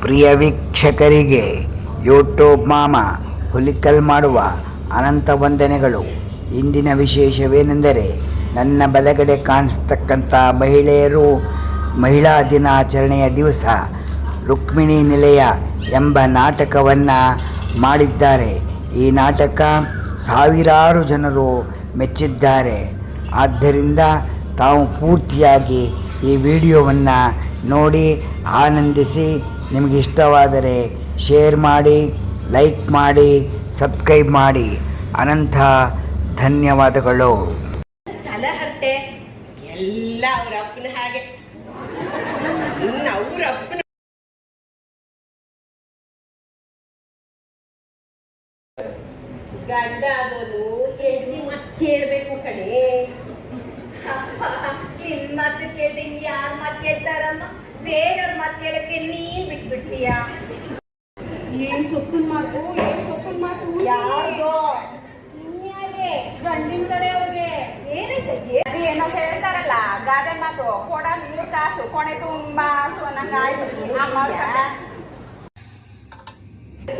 ಪ್ರಿಯ ವೀಕ್ಷಕರಿಗೆ ಯೂಟ್ಯೂಬ್ ಮಾಮ ಹುಲಿಕಲ್ ಮಾಡುವ ಅನಂತ ವಂದನೆಗಳು. ಇಂದಿನ ವಿಶೇಷವೇನೆಂದರೆ, ನನ್ನ ಬಲಗಡೆ ಕಾಣಿಸ್ತಕ್ಕಂಥ ಮಹಿಳೆಯರು ಮಹಿಳಾ ದಿನಾಚರಣೆಯ ದಿವಸ ರುಕ್ಮಿಣಿ ನಿಲಯ ಎಂಬ ನಾಟಕವನ್ನು ಮಾಡಿದ್ದಾರೆ. ಈ ನಾಟಕ ಸಾವಿರಾರು ಜನರು ಮೆಚ್ಚಿದ್ದಾರೆ. ಆದ್ದರಿಂದ ತಾವು ಪೂರ್ತಿಯಾಗಿ ಈ ವಿಡಿಯೋವನ್ನು ನೋಡಿ ಆನಂದಿಸಿ, ನಿಮಗೆ ಇಷ್ಟವಾದರೆ ಶೇರ್ ಮಾಡಿ, ಲೈಕ್ ಮಾಡಿ, ಸಬ್ಸ್ಕ್ರೈಬ್ ಮಾಡಿ. ಅನಂತ ಧನ್ಯವಾದಗಳು. ತಲಹಟ್ಟೆ ಎಲ್ಲ ಅವ್ರ ಅಪ್ಪನ ಹಾಗೆ. ಅವ್ರ ಅಪ್ಪನ ಗಂಡ ಆದೋನು ಹೆಂಡತಿ ಮತ್ತೆ ಕೇಳ್ಬೇಕು ಕಣೆ. ನಿನ್ ಮಾತು ಕೇಳ್ದೆ ಯಾರ್ ಮಾತು ಕೇಳ್ತಾರಮ್ಮ? ಬೇರೆಯವ್ರ ಮಾತು ಕೇಳಕ್ಕೆ ನೀನ್ ಬಿಟ್ಬಿಡ್ತೀಯ. ಏನ್ ಸೊಪ್ಪಿನ ಮಾತು, ಏನ್ ಸೊಪ್ಪಿನ ಮಾತು? ಯಾರ್ದೋ ಗಂಡಿನ ಕಡೆ ಅವ್ರಿಗೆ ಏನೈತಜ್ಜಿ? ಅದೇನೋ ಹೇಳ್ತಾರಲ್ಲ, ಗಾದೆ ಮಾತು, ಕೊಡ ನೀರು ಕಾಸು, ಕೊನೆ ತುಂಬಾ ಹಸು ಅನ್ನಂಗ ಆಯ್ತು.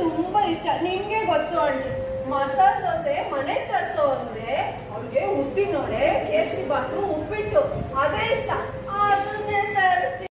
ತುಂಬಾ ಇಷ್ಟ. ನಿಮ್ಗೆ ಗೊತ್ತು ಆಂಟಿ, ಮಸಾಲೆ ದೋಸೆ ಮನೆ ತರ್ಸೋ ಅಂದ್ರೆ ಅವ್ರಿಗೆ ಉದ್ದಿನೋಡೆ, ಕೇಸರಿ ಬಾತು, ಉಪ್ಪಿಟ್ಟು ಅದೇ ಇಷ್ಟ. ಅದನ್ನೇ ತರಿಸ್ತೀನಿ.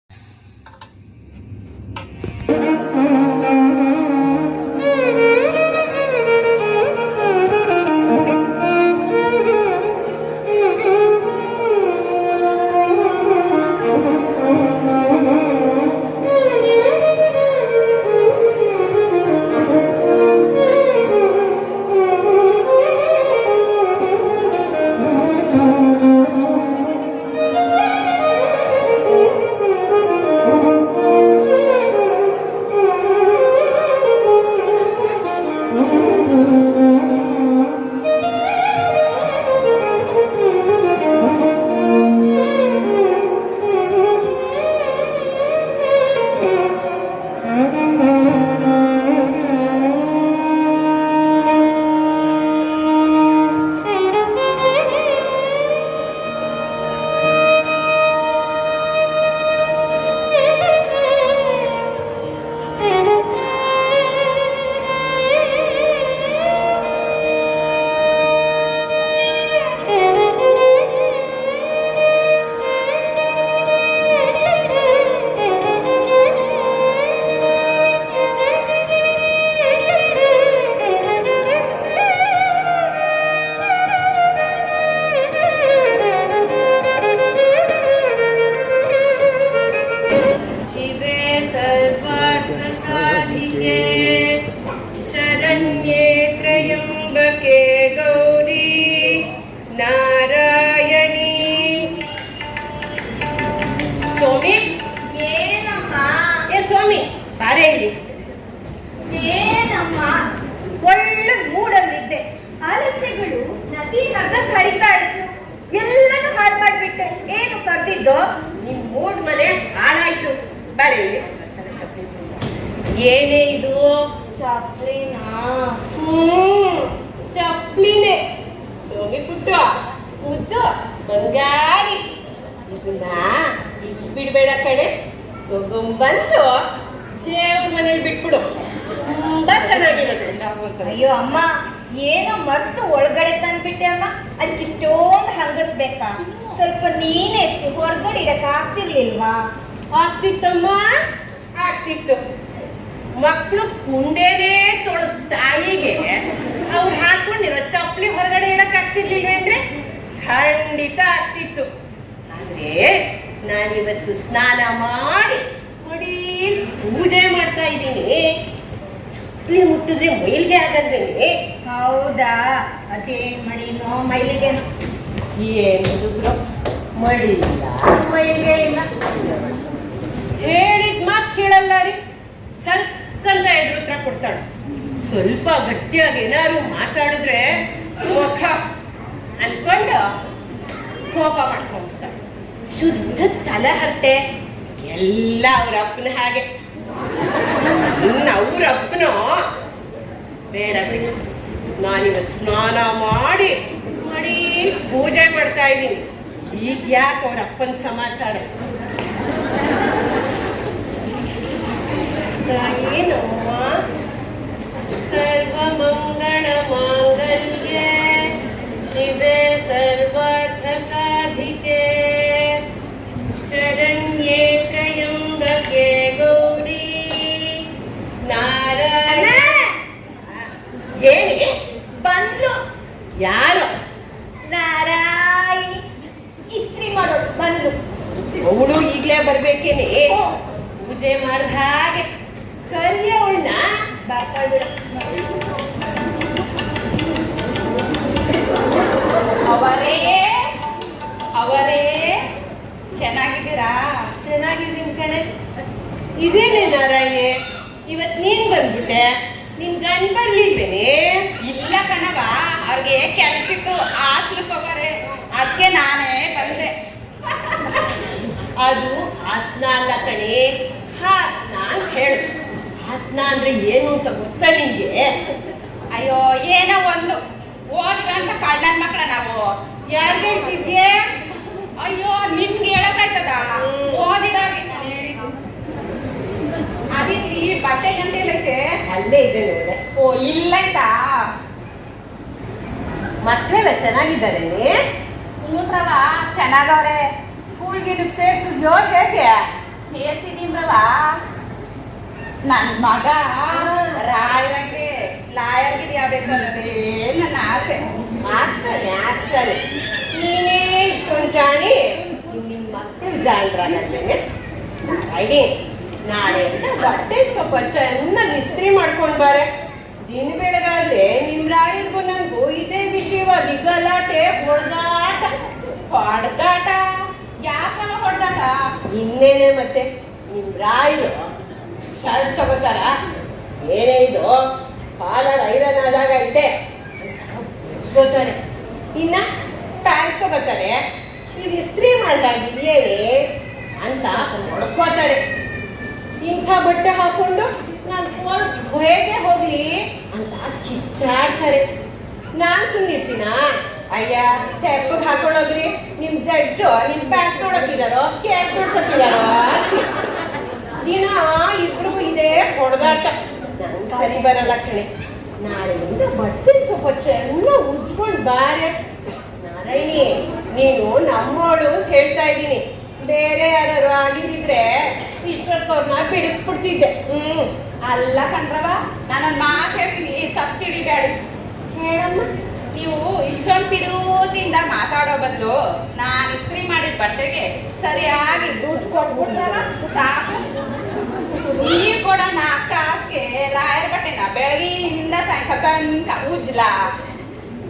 ಶರಣ್ಯೇ ತ್ರಯಂಬಕೆ ಗೌರಿ ನಾರಾಯಣಿ. ಸ್ವಾಮಿ ಏನಮ್ಮ? ಸ್ವಾಮಿ ಬಾರೇ ಇಲ್ಲಿ. ಏನಮ್ಮ? ಒಳ್ಳೆ ಮೂಡಲ್ಲಿದ್ದೆ. ಆಲೋಚನೆಗಳು ನದಿ ಹರಿದಷ್ಟು ಹರಿತಾ ಇತ್ತು. ಎಲ್ಲನೂ ಹಾಳು ಮಾಡ್ಬಿಟ್ಟೆ. ಏನು ಕರ್ದಿದ್ದು? ನಿನ್ ಮೂಡ್ ಮನೆ ಹಾಳಾಯ್ತು. ಬಾರೇ ಇಲ್ಲಿ. ಏನೇ ಇದು? ಚಪ್ಲಿನಾ? ಚಪ್ಲಿನೇ. ಸ್ವಾಮಿ ಪುಟ್ಟ ಮುದ್ದು ಬಂಗಾರಿ, ಇದನ್ನ ಬಿಡ್ಬೇಡ ಕಡೆ. ತಗೊಂಬಂದು ದೇವ್ರ ಮನೇಲಿ ಬಿಟ್ಬಿಡು, ತುಂಬಾ ಚೆನ್ನಾಗಿರುತ್ತೆ. ಅಯ್ಯೋ ಅಮ್ಮ, ಏನೋ ಮರ್ತು ಒಳಗಡೆ ತಂದ್ಬಿಟ್ಟೆ ಅಮ್ಮ. ಅದಕ್ಕೆ ಇಷ್ಟೊಂದು ಹಂಗಸ್ಬೇಕಾ? ಸ್ವಲ್ಪ ನೀನೇ ಹೊರಗಡೆ ಇಡಕ್ ಆಗ್ತಿರ್ಲಿಲ್ವಾ? ಆಗ್ತಿತ್ತಮ್ಮ, ಆಗ್ತಿತ್ತು. ಮಕ್ಕಳು ಕುಂಡೇನೇ ತೊಳೆದ ತಾಯಿಗೆ ಅವ್ರು ಹಾಕೊಂಡಿರೋ ಚಪ್ಪಲಿ ಹೊರಗಡೆ ಇಡಕ್ ಆಗ್ತಿರ್ಲಿಲ್ವೇಂದ್ರೆ ಖಂಡಿತ ಆಗ್ತಿತ್ತು. ಆದ್ರೆ ನಾನಿವತ್ತು ಸ್ನಾನ ಮಾಡಿ ನೋಡಿ ಪೂಜೆ ಮಾಡ್ತಾ ಇದ್ದೀನಿ. ಚಪ್ಪಲಿ ಮುಟ್ಟಿದ್ರೆ ಮೈಲಿಗೆ ಆಗಲ್ವೇನೆ? ಹೌದಾ? ಅದೇನ್ ಮಾಡಿನೋ ಮೈಲಿಗೆ? ಏನು ಮಡಿಲ್ಲ, ಮೈಲಿಗೆ ಇಲ್ಲ. ಹೇಳಿದ್ ಮಾತ್ ಕೇಳಲ್ಲ ರೀ. ಸರ್ಕಂತ ಎದುರು ಉತ್ತರ ಕೊಡ್ತಾಳೆ. ಸ್ವಲ್ಪ ಗಟ್ಟಿಯಾಗಿ ಏನಾದ್ರು ಮಾತಾಡಿದ್ರೆ ಮುಖ ಅನ್ಕೊಂಡು ಕೋಪ ಮಾಡ್ಕೊಂಡ್ಬಿಡ್ತಾಳೆ. ಶುದ್ಧ ತಲಹರಟೆ. ಎಲ್ಲ ಅವ್ರ ಅಪ್ಪನ ಹಾಗೆ. ಅವ್ರ ಅಪ್ಪನೋ ಬೇಡ ಬಿಡಿ, ನಾನಿವತ್ತು ಸ್ನಾನ ಮಾಡಿ ಪೂಜೆ ಮಾಡ್ತಾ ಇದ್ದೀನಿ. ಈಗ ಯಾಕೆ ಅವ್ರ ಅಪ್ಪನ ಸಮಾಚಾರ? ಏನಮ್ಮ ಸರ್ವಮಂಗಳ ಮಾಂಗಲ್ಯೆ ಶಿವೆ ಸರ್ವಾರ್ಥ ಸಾಧಿಕೆ ಶರಣ್ಯೇ ತ್ರಯಂಬಕೆ ಗೌರಿ ನಾರಾಯಣ. ಹೇಳಿ ಬಂದ್ಲು ಯಾರು? ನಾರಾಯಣಿ ಇಸ್ತ್ರಿ ಮಾಡೋಳು ಬಂದ್ಲು. ಅವಳು ಈಗಲೇ ಬರ್ಬೇಕೇನೆ. ಪೂಜೆ ಮಾಡ್ದ ಹಾಗೆ ಕರಿಯ ಅವಳನ್ನ. ಬರ್ತಾಳ್ಬಿಡು. ಅವರೇ ಅವರೇ ಚೆನ್ನಾಗಿದ್ದೀರಾ? ಚೆನ್ನಾಗಿದ್ದೀನಿ ಕಣೆ. ಇದೇನೆ ನಾರಾಯಣೆ, ಇವತ್ ನೀನ್ ಬಂದ್ಬಿಟ್ಟೆ. ನಿನ್ ಗಂಡ ಬರ್ಲಿಲ್ವೇನೆ? ಇಲ್ಲ ಕಣವ, ಅವ್ರಿಗೆ ಕೆಲಸಕ್ಕೂ ಹಾಸ್ಟೆಲ್ಗೆ ಹೋಗೋರೆ, ಅದಕ್ಕೆ ನಾನೇ ಬಂದೆ. ಅದು ಹಾಸನ ಅಲ್ಲ ಕಣೆ, ಹಾಸನ ಅಂತ ಹೇಳು. ಹಾಸನ ಅಂದ್ರೆ ಏನು ಅಂತ ಗೊತ್ತಾ ನಿಂಗೆ? ಅಯ್ಯೋ ಏನೋ ಒಂದು ಓದ್ರಂತ ಕಳ್ಳನ ಮಕ್ಕಳ ನಾವು. ಯಾರ್ಗೆ ಹೇಳ್ತಿದ್ಯೆ? ಅಯ್ಯೋ ನಿನ್ಗೆ ಹೇಳಕ್ಕಾಯ್ತದ? ಓದಿರೋರಿಗೆ ನಾನು ಹೇಳಿದ್ದು. ಅದಿರ್ಲಿ, ಬಟ್ಟೆ ಗಂಟೆ ಎಲ್ಲೈತೆ? ಅಲ್ಲೇ ಇದೆ ನೋಡೆ. ಓ ಇಲ್ಲೈತಾ? ಮಕ್ಕಳೆಲ್ಲ ಚೆನ್ನಾಗಿದ್ದಾರೆ. ಇವ್ರವ ಚೆನ್ನಾಗವ್ರೆ. ಸ್ಕೂಲ್ಗೆ ನೀವು ಸೇರ್ಸಿದ್ಯೋ ಹೇಗೆ? ಸೇರ್ಸಿದೀನ್ರವ. ನನ್ನ ಮಗ ರಾಯರಾಗೆ ಲಾಯರ್ಗಿರಿ ಆಗ್ಬೇಕು ಅನ್ನೋದೇ ನನ್ನ ಆಸೆ. ಆಗ್ತಾನೆ. ನೀನೇ ಇಷ್ಟೊಂದು ಜಾಣಿ, ನಿನ್ನ ಮಕ್ಕಳು ಜಾಣ್ರ ನನ್ಮೇಲೆ. ಐಡಿ ನಾಳೆ ಬಟ್ಟೆ ಸ್ವಲ್ಪ ಚೆನ್ನಾಗಿ ಇಸ್ತ್ರಿ ಮಾಡ್ಕೊಂಡು ಬಾರೆ. ದಿನ ಬೆಳಗಾದ್ರೆ ನಿಮ್ ರಾಯರ್ಗೂ ನನ್ಗೂ ಇದೇ ವಿಷಯವಾಗಿ ಗಲಾಟೆ ಹೊಡೆದಾಟ. ಹೊಡೆದಾಟ? ಯಾಕಲ್ಲ ಹೊಡೆದಾಟ? ಇನ್ನೇನೆ ಮತ್ತೆ, ನಿಮ್ ರಾಯರು ಶರ್ಟ್ ತಗೋತಾರ, ಏನೇ ಇದು ಕಾಲರ್ ಐರನ್ ಆದಾಗ ಇದೆ ಗೊತ್ತಾರೆ. ಇನ್ನ ಪ್ಯಾಂಟ್ ತಗೋತಾರೆ, ಇದು ಇಸ್ತ್ರಿ ಮಾಡ್ದಾಗಿದೆಯೇನೆ ಅಂತ ನೋಡ್ಕೋತಾರೆ. ಇಂಥ ಬಟ್ಟೆ ಹಾಕೊಂಡು ನಾನು ಹೇಗೆ ಹೋಗ್ಲಿ ಅಂತ ಕಿಚ್ಚಾಡ್ತಾರೆ. ನಾನ್ ಸುಮ್ಮನಿರ್ತೀನ? ಅಯ್ಯ ತೆಪ್ಪಗೆ ಹಾಕೊಂಡೋಗ್ರಿ, ನಿಮ್ ಜಡ್ಜು ನಿಮ್ ಪ್ಯಾಂಟ್ ನೋಡೋಕಿದಾರೋ ಕೇಸ್ ನೋಡ್ಸೋಕಿದಾರೋ ಅಂತೀವಿ. ದಿನ ಇಬ್ರಿಗೂ ಇದೇ ಹೊಡೆದಾಟ. ನಂಗೆ ಸರಿ ಬರಲ್ಲ ಕಣೆ. ನಾಳೆಯಿಂದ ಬಟ್ಟೆ ಸ್ವಲ್ಪ ಚೆನ್ನಾಗಿ ಉಜ್ಕೊಂಡು ಬಾರೆ. ನಾರಾಯಣಿ, ನೀನು ನಮ್ಮೋಳು ಅಂತ ಹೇಳ್ತಾ ಇದ್ದೀನಿ. ಬೇರೆ ಯಾರು ಆಗಿದ್ರೆ ಇಷ್ಟೊತ್ತವ್ರನ್ನ ಬಿಡಿಸ್ಬಿಡ್ತಿದ್ದೆ. ಅಲ್ಲ ಕಣ್ರವ, ನಾನೊಂದು ಮಾತು ಹೇಳ್ತೀನಿ, ತಪ್ಪು ತಿಳಿಬೇಡಿ. ಹೇಳಮ್ಮ. ನೀವು ಇಷ್ಟೊಂದು ಪಿರುದಿಂದ ಮಾತಾಡೋ ಬದಲು ನಾನು ಇಸ್ತ್ರಿ ಮಾಡಿದ ಬಟ್ಟೆಗೆ ಸರಿಯಾಗಿ ದುಡ್ಡು ಕೊಟ್ಬಿಡ್ತಾರ ಸಾಕು. ನೀವು ಕೂಡ 4 ಕಾಸಿಗೆ ರಾಯರ ಬಟ್ಟೆನ ಬೆಳಗ್ಗೆಯಿಂದ ಸಾಯಂಕಾಲ ತನಕ ಉಜ್ಲ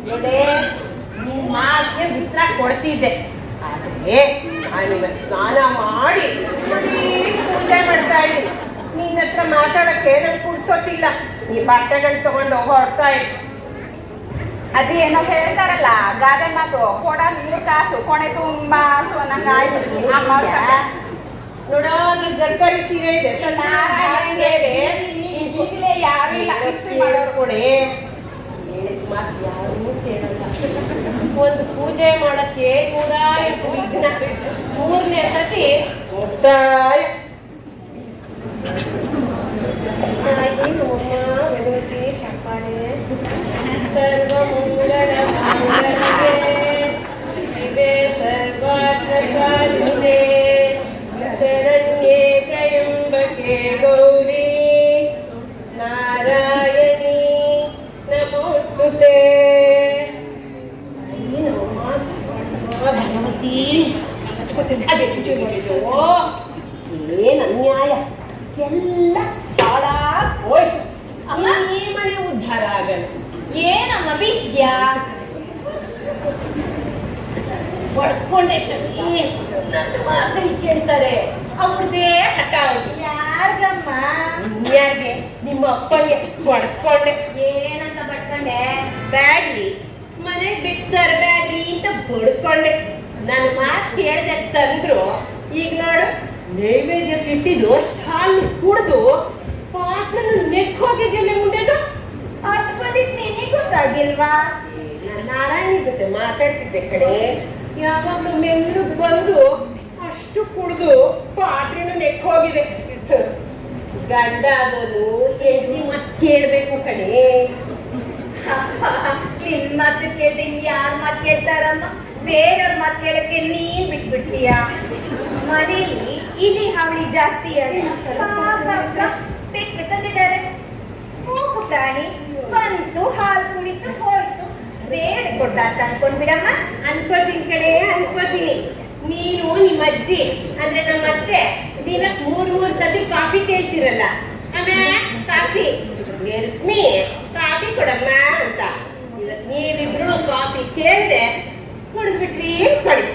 ನೋಡೇ, ನಿನ್ ಮಾತಿಗೆ ಉತ್ತರ ಕೊಡ್ತಿದ್ದೆ. ಆದ್ರೆ ನಾನು ಇವತ್ತು ಸ್ನಾನ ಮಾಡಿ ಪೂಜೆ ಮಾಡ್ತಾ ಇದ್ದೀನಿ. ನಿನ್ನ ಹತ್ರ ಮಾತಾಡಕ್ಕೆ ನಂಗೆ ಪುರ್ಸೋತಿಲ್ಲ. ನೀ ಬಟ್ಟೆಗಳು ತಗೊಂಡು ಹೊರಡ್ತಾ ಇದ್ದೆ. ಅದೇನೋ ಹೇಳ್ತಾರಲ್ಲ ಗಾದೆ ಮಾತು, ಕೊಡ 3 ಕಾಸು ಕೊನೆ ತುಂಬಾ ಹಸು ಅನ್ನಂಗೆ ಆಯ್ತು. ನೋಡೋದ್ರ ಜರ್ಕರಿ ಸೀರೆ ಇದೆ, ಈಗಲೇ ಯಾರು ಇಲ್ಲ ಇಸ್ತ್ರಿ ಮಾಡೋರು. ಕೊಡೆ ಮಾತು ಯಾರೂ ಕೇಳಲ್ಲ. ಒಂದು ಪೂಜೆ ಮಾಡಕ್ಕೆ 108 ವಿಘ್ನ, 3ನೇ ಸತಿ ಮುಕ್ತಾಯ. ವೆದರಿಸಿ ಕಾಪಾಡೆ. ಸರ್ವಮಂಗಳ ಮಾಂಗಲ್ಯೆ ಶಿವೆ ಸರ್ವಾರ್ಥ ಸಾಧಿಕೆ ಶರಣ್ಯೇ ತ್ರಯಂಬಕೆ ಗೌರಿ ನಾರಾಯಣಿ ನಮೋಸ್ತುತೆ. ಭಗವತಿ ಅದೇ ಪೂಜೆ ಮಾಡಿದ್ರು. ಏನ್ ಅನ್ಯಾಯ, ಎಲ್ಲ ಹಾಳಾಗ್ ಹೋಯ್ತು. ಈ ಮನೆ ಉದ್ಧಾರ ಆಗಲ್ಲ. ಏನಮ್ಮ ವಿದ್ಯಾ? ಹೊಡ್ಕೊಂಡೆ ನನ್ನ ಮಾತಲ್ಲಿ ಕೇಳ್ತಾರೆ. ಅವ್ರದೇ ಹಠ ಅವ್ರು. ಯಾರ್ಗಮ್ಮ? ಇನ್ಯಾರ್ಗೆ? ನಿಮ್ಮ ಅಪ್ಪಗೆ ಹೊಡ್ಕೊಂಡೆ. ಏನಂತ ಬಡ್ಕೊಂಡೆ? ಬ್ಯಾಡ್ರಿ, ಮನೆಗೆ ಬಿತ್ತಾರೆ ಬ್ಯಾಡ್ರಿ ಅಂತ ಬಡ್ಕೊಂಡೆ. ನನ್ನ ಮಾತು ಕೇಳ್ದೆ ತಂದ್ರು. ಈಗ ನೋಡು, ನೈವೇದ್ಯ ಇಟ್ಟಿದ್ದು ಅಷ್ಟು ಹಾಲು ಕುಡ್ದು ಪಾತ್ರ ನೆಕ್ಕೋಗಿದ್ಯಲ್ಲ ಮುಂದೆದು. ಅಷ್ಟೊಂದಿಗೆ ನಿನಗೆ ಗೊತ್ತಾಗಿಲ್ವಾ? ನಾರಾಯಣಿ ಜೊತೆ ಮಾತಾಡ್ತಿದ್ದೆ ಕಡೆ. ಯಾವಾಗಲೂ ಮೆಲ್ಲಗೆ ಬಂದು ಅಷ್ಟು ಕುಡ್ದು ಪಾತ್ರೆನೂ ನೆಕ್ ಹೋಗಿದೆ. ಗಂಡ ಆದೋನು ಹೆಂಡತಿ ಮತ್ತೆ ಕೇಳ್ಬೇಕು ಕಣೆ. ನಿನ್ ಮಾತು ಕೇಳ್ದೆ ಯಾರ್ ಮಾತು ಕೇಳ್ತಾರಮ್ಮ? ಬೇರೆಯವ್ರ ಮಾತು ಕೇಳಕ್ಕೆ ನೀನ್ ಬಿಟ್ಬಿಡ್ತೀಯ. ಮನೇಲಿ ಇಲ್ಲಿ ಹಾವಳಿ ಜಾಸ್ತಿ ಬೆಕ್ಕು ತಂದಿದ್ದಾರೆ. ಮೂಕು ಪ್ರಾಣಿ ಬಂತು, ಹಾಲು ಕುಡಿತು, ಹೋಯ್ತು. ಬೇರೆ ಕೊಡ್ದಾಟ ಅನ್ಕೊಂಡ್ಬಿಡಮ್ಮ. ಅನ್ಕೋತೀನಿ ಕಣೆ, ಅನ್ಕೋತೀನಿ. ನೀನು ನಿಮ್ಮ ಅಜ್ಜಿ ಅಂದ್ರೆ ನಮ್ಮ ಅತ್ತೆ ದಿನಕ್ಕೆ 3 ಸತಿ ಕಾಫಿ ಕೇಳ್ತಿರಲ್ಲ. ಆಮೇಲೆ ಕಾಫಿ ಗೆರ್ಮಿ ಕಾಫಿ ಕೊಡಮ್ಮ ಅಂತ. ನೀವಿಬ್ರು ಕಾಫಿ ಕೇಳಿದೆ ಕುಡಿದ್ಬಿಟ್ರಿ ಕೊಡಿ.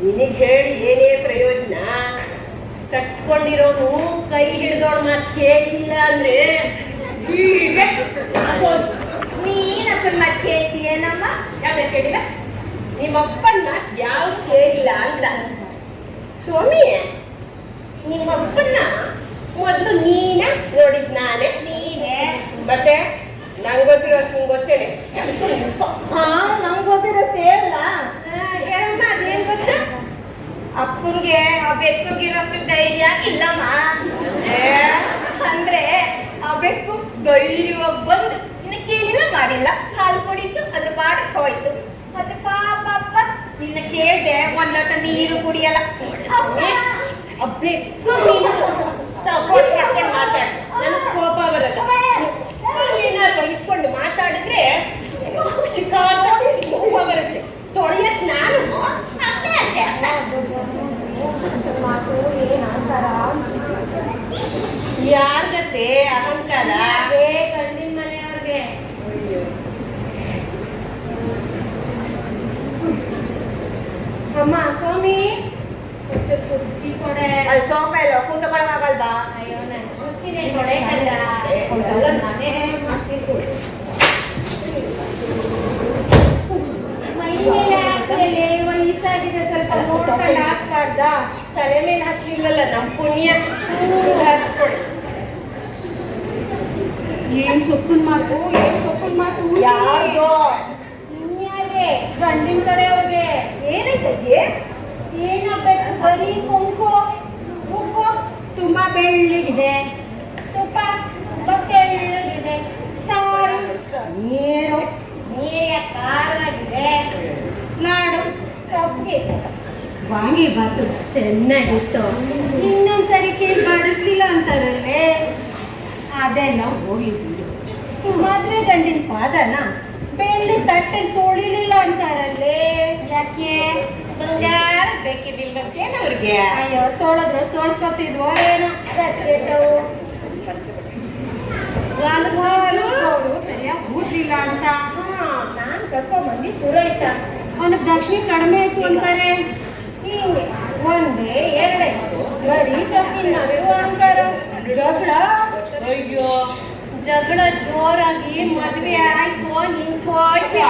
ನಿನಗೆ ಹೇಳಿ ಏನೇ ಪ್ರಯೋಜನ? ಕಟ್ಕೊಂಡಿರೋನು ಕೈ ಹಿಡಿದೋಳು ಮಾತು ಕೇಳಿಲ್ಲ ಅಂದ್ರೆ ನೀನಪ್ಪನ ಮಾತು ಕೇಳ್ತೀಯೇನಮ್ಮ? ಯಾವ್ದು ಕೇಳಿಲ್ಲ? ನಿಮ್ಮಪ್ಪನ ಮಾತು ಯಾವ್ದು ಕೇಳಿಲ್ಲ ಅಂತ. ಸ್ವಾಮಿ, ನಿಮ್ಮಪ್ಪನ ಮೊದಲು ನೀನ ನೋಡಿದ್ ನಾನೇ. ನೀನೇ ಮತ್ತೆ ನಂಗೆ ಗೊತ್ತಿರೋಷ್ಟು ನಿಂಗೆ ಗೊತ್ತೇನೆ. ನಂಗೆ ಗೊತ್ತಿರೋ ಸೇರಲ್ಲ. ಹೇಳಮ್ಮ, ಅದೇನ್ ಗೊತ್ತ? ಅಪ್ಪನ್ಗೆ ಆ ಬೆಕ್ಕುಗಿರೋಷ್ಟು ಧೈರ್ಯ ಇಲ್ಲಮ್ಮ. ಅಂದ್ರೆ ಆ ಬೆಕ್ಕು ಧೈರ್ಯವಾಗಿ ಬಂದು ನಿನ್ನ ಕೇಳಿಲ್ಲ ಮಾಡಿಲ್ಲ, ಹಾಲು ಕುಡಿತು, ಅದ್ರ ಪಾಡಕ್ಕೆ ಹೋಯ್ತು. ಮತ್ತೆ ಪಾಪ ಅಪ್ಪ ನಿನ್ನ ಕೇಳ್ದೆ ಒಂದ್ ಲೋಟ ನೀರು ಕುಡಿಯಲ್ಲ. ಆ ಬೆಕ್ಕು ನೀನು ಸಪೋರ್ಟ್ ಮಾಡ್ಕೊಂಡು ಮಾತಾಡು, ನನಗೆ ಕೋಪ ಬರಲ್ಲ. ಏನಾದ್ರು ಇಸ್ಕೊಂಡು ಮಾತಾಡಿದ್ರೆ ಶಿಕಾರ್ದ ಕೋಪ ಬರುತ್ತೆ. ತೊಳೆಯಕ್ ನಾನು ಅಲ್ಲೇ ಅಲ್ಲೇ ಅಲ್ಲ. ಯಾರ್ಗತ್ತೆ ಅಹಂಕಾರ? ಗಂಡಿನ ಮನೆಯವ್ರಿಗೆ. ಅಮ್ಮ, ಸ್ವಾಮಿ ಕುರ್ಚಿ ಕೊಡೆ. ಅಲ್ಲಿ ಸೋಫಾ ಎಲ್ಲ ಕೂತ್ಕೊಳ್ಳೋಕಾಗಲ್ವಾ? ಅಯ್ಯೋ, ನಾನು ಕೂತಿನೇ ಕೊಡೆ ಕಲ್ಲ. ನಾನೇ ಮಾಡ್ತಿದ್ದು. ಮೈಮೇಲೆ ಹಾಕ್ಸಲೇ ವಯಸ್ಸಾಗಿದೆ, ಸ್ವಲ್ಪ ನೋಡ್ಕೊಂಡು ಹಾಕ್ಬಾರ್ದ? ತಲೆ ಮೇಲೆ ಹಾಕ್ಲಿಲ್ಲಲ್ಲ, ನಮ್ಮ ಪುಣ್ಯ. ಹಾಕ್ಸ್ಕೊಡಿ. ಏನ್ ಸೊಪ್ಪಿನ ಮಾತು, ಏನ್ ಸೊಪ್ಪಿನ ಮಾತು? ಯಾರ್ದೋ? ಇನ್ಯಾರಿಗೆ? ಗಂಡಿನ ಕಡೆಯವ್ರಿಗೆ. ಏನೈತಜ್ಜಿ? ಏನಾಗಬೇಕು? ಬರೀ ಕುಂಕು ಉಪ್ಪು ತುಂಬಾ ಬೆಳ್ಳಗಿದೆ, ತುಪ್ಪ ತುಂಬಾ ತೆಳ್ಳಗಿದೆ, ಸಾರು ನೀರು ನೀರಿಯ ಖಾರವಾಗಿದೆ, ಲಾಡು ಸೊಪ್ಪಿಗೆ ವಾಂಗಿ ಬಾತು ಚೆನ್ನಾಗಿತ್ತು. ಇನ್ನೊಂದ್ಸರಿ ಕೇಳಿ ಬಾಡಿಸ್ಲಿಲ್ಲ ಅಂತಾರಲ್ಲೇ, ಅದೆಲ್ಲ ಹೋಗಿದ್ದು. ಮದ್ವೆ ಗಂಡಿನ ಪಾದನ ಬೆಳ್ಳಿ ತಟ್ಟೆಲಿ ತೊಳಿಲಿಲ್ಲ ಅಂತಾರಲ್ಲೇ. ಯಾಕೆ? ಬಂಗಾರ ಬೇಕಿರ್ಲಿಲ್ವಂತೇನು ಅವ್ರಿಗೆ? ಅಯ್ಯೋ, ತೊಳೆದ್ರು ತೋಳ್ಸ್ಕೊತಿದ್ವೋ ಏನೋ. ಕೆಟ್ಟವು ಸರಿಯಾಗಿ ಕೂಡ್ಲಿಲ್ಲ ಅಂತ ನಾನ್ ಕರ್ಕೊಂಡ್ಬಂದು ಪುರೋಹಿತ ಅವನಿಗೆ ದಕ್ಷಿಣ ಕಡಿಮೆ ಆಯ್ತು ಅಂತಾರೆ. ಹಿಂಗೆ ಒಂದೇ ಎರಡಾಯ್ತು, ಬರೀ ಸೊಪ್ಪಿನ ಅಂತಾರ. ಜಗಳ? ಅಯ್ಯೋ, ಜಗಳ ಜೋರಾಗಿ ಮದ್ವೆ ಆಯ್ತು, ನಿಂತೋಯ್ತು.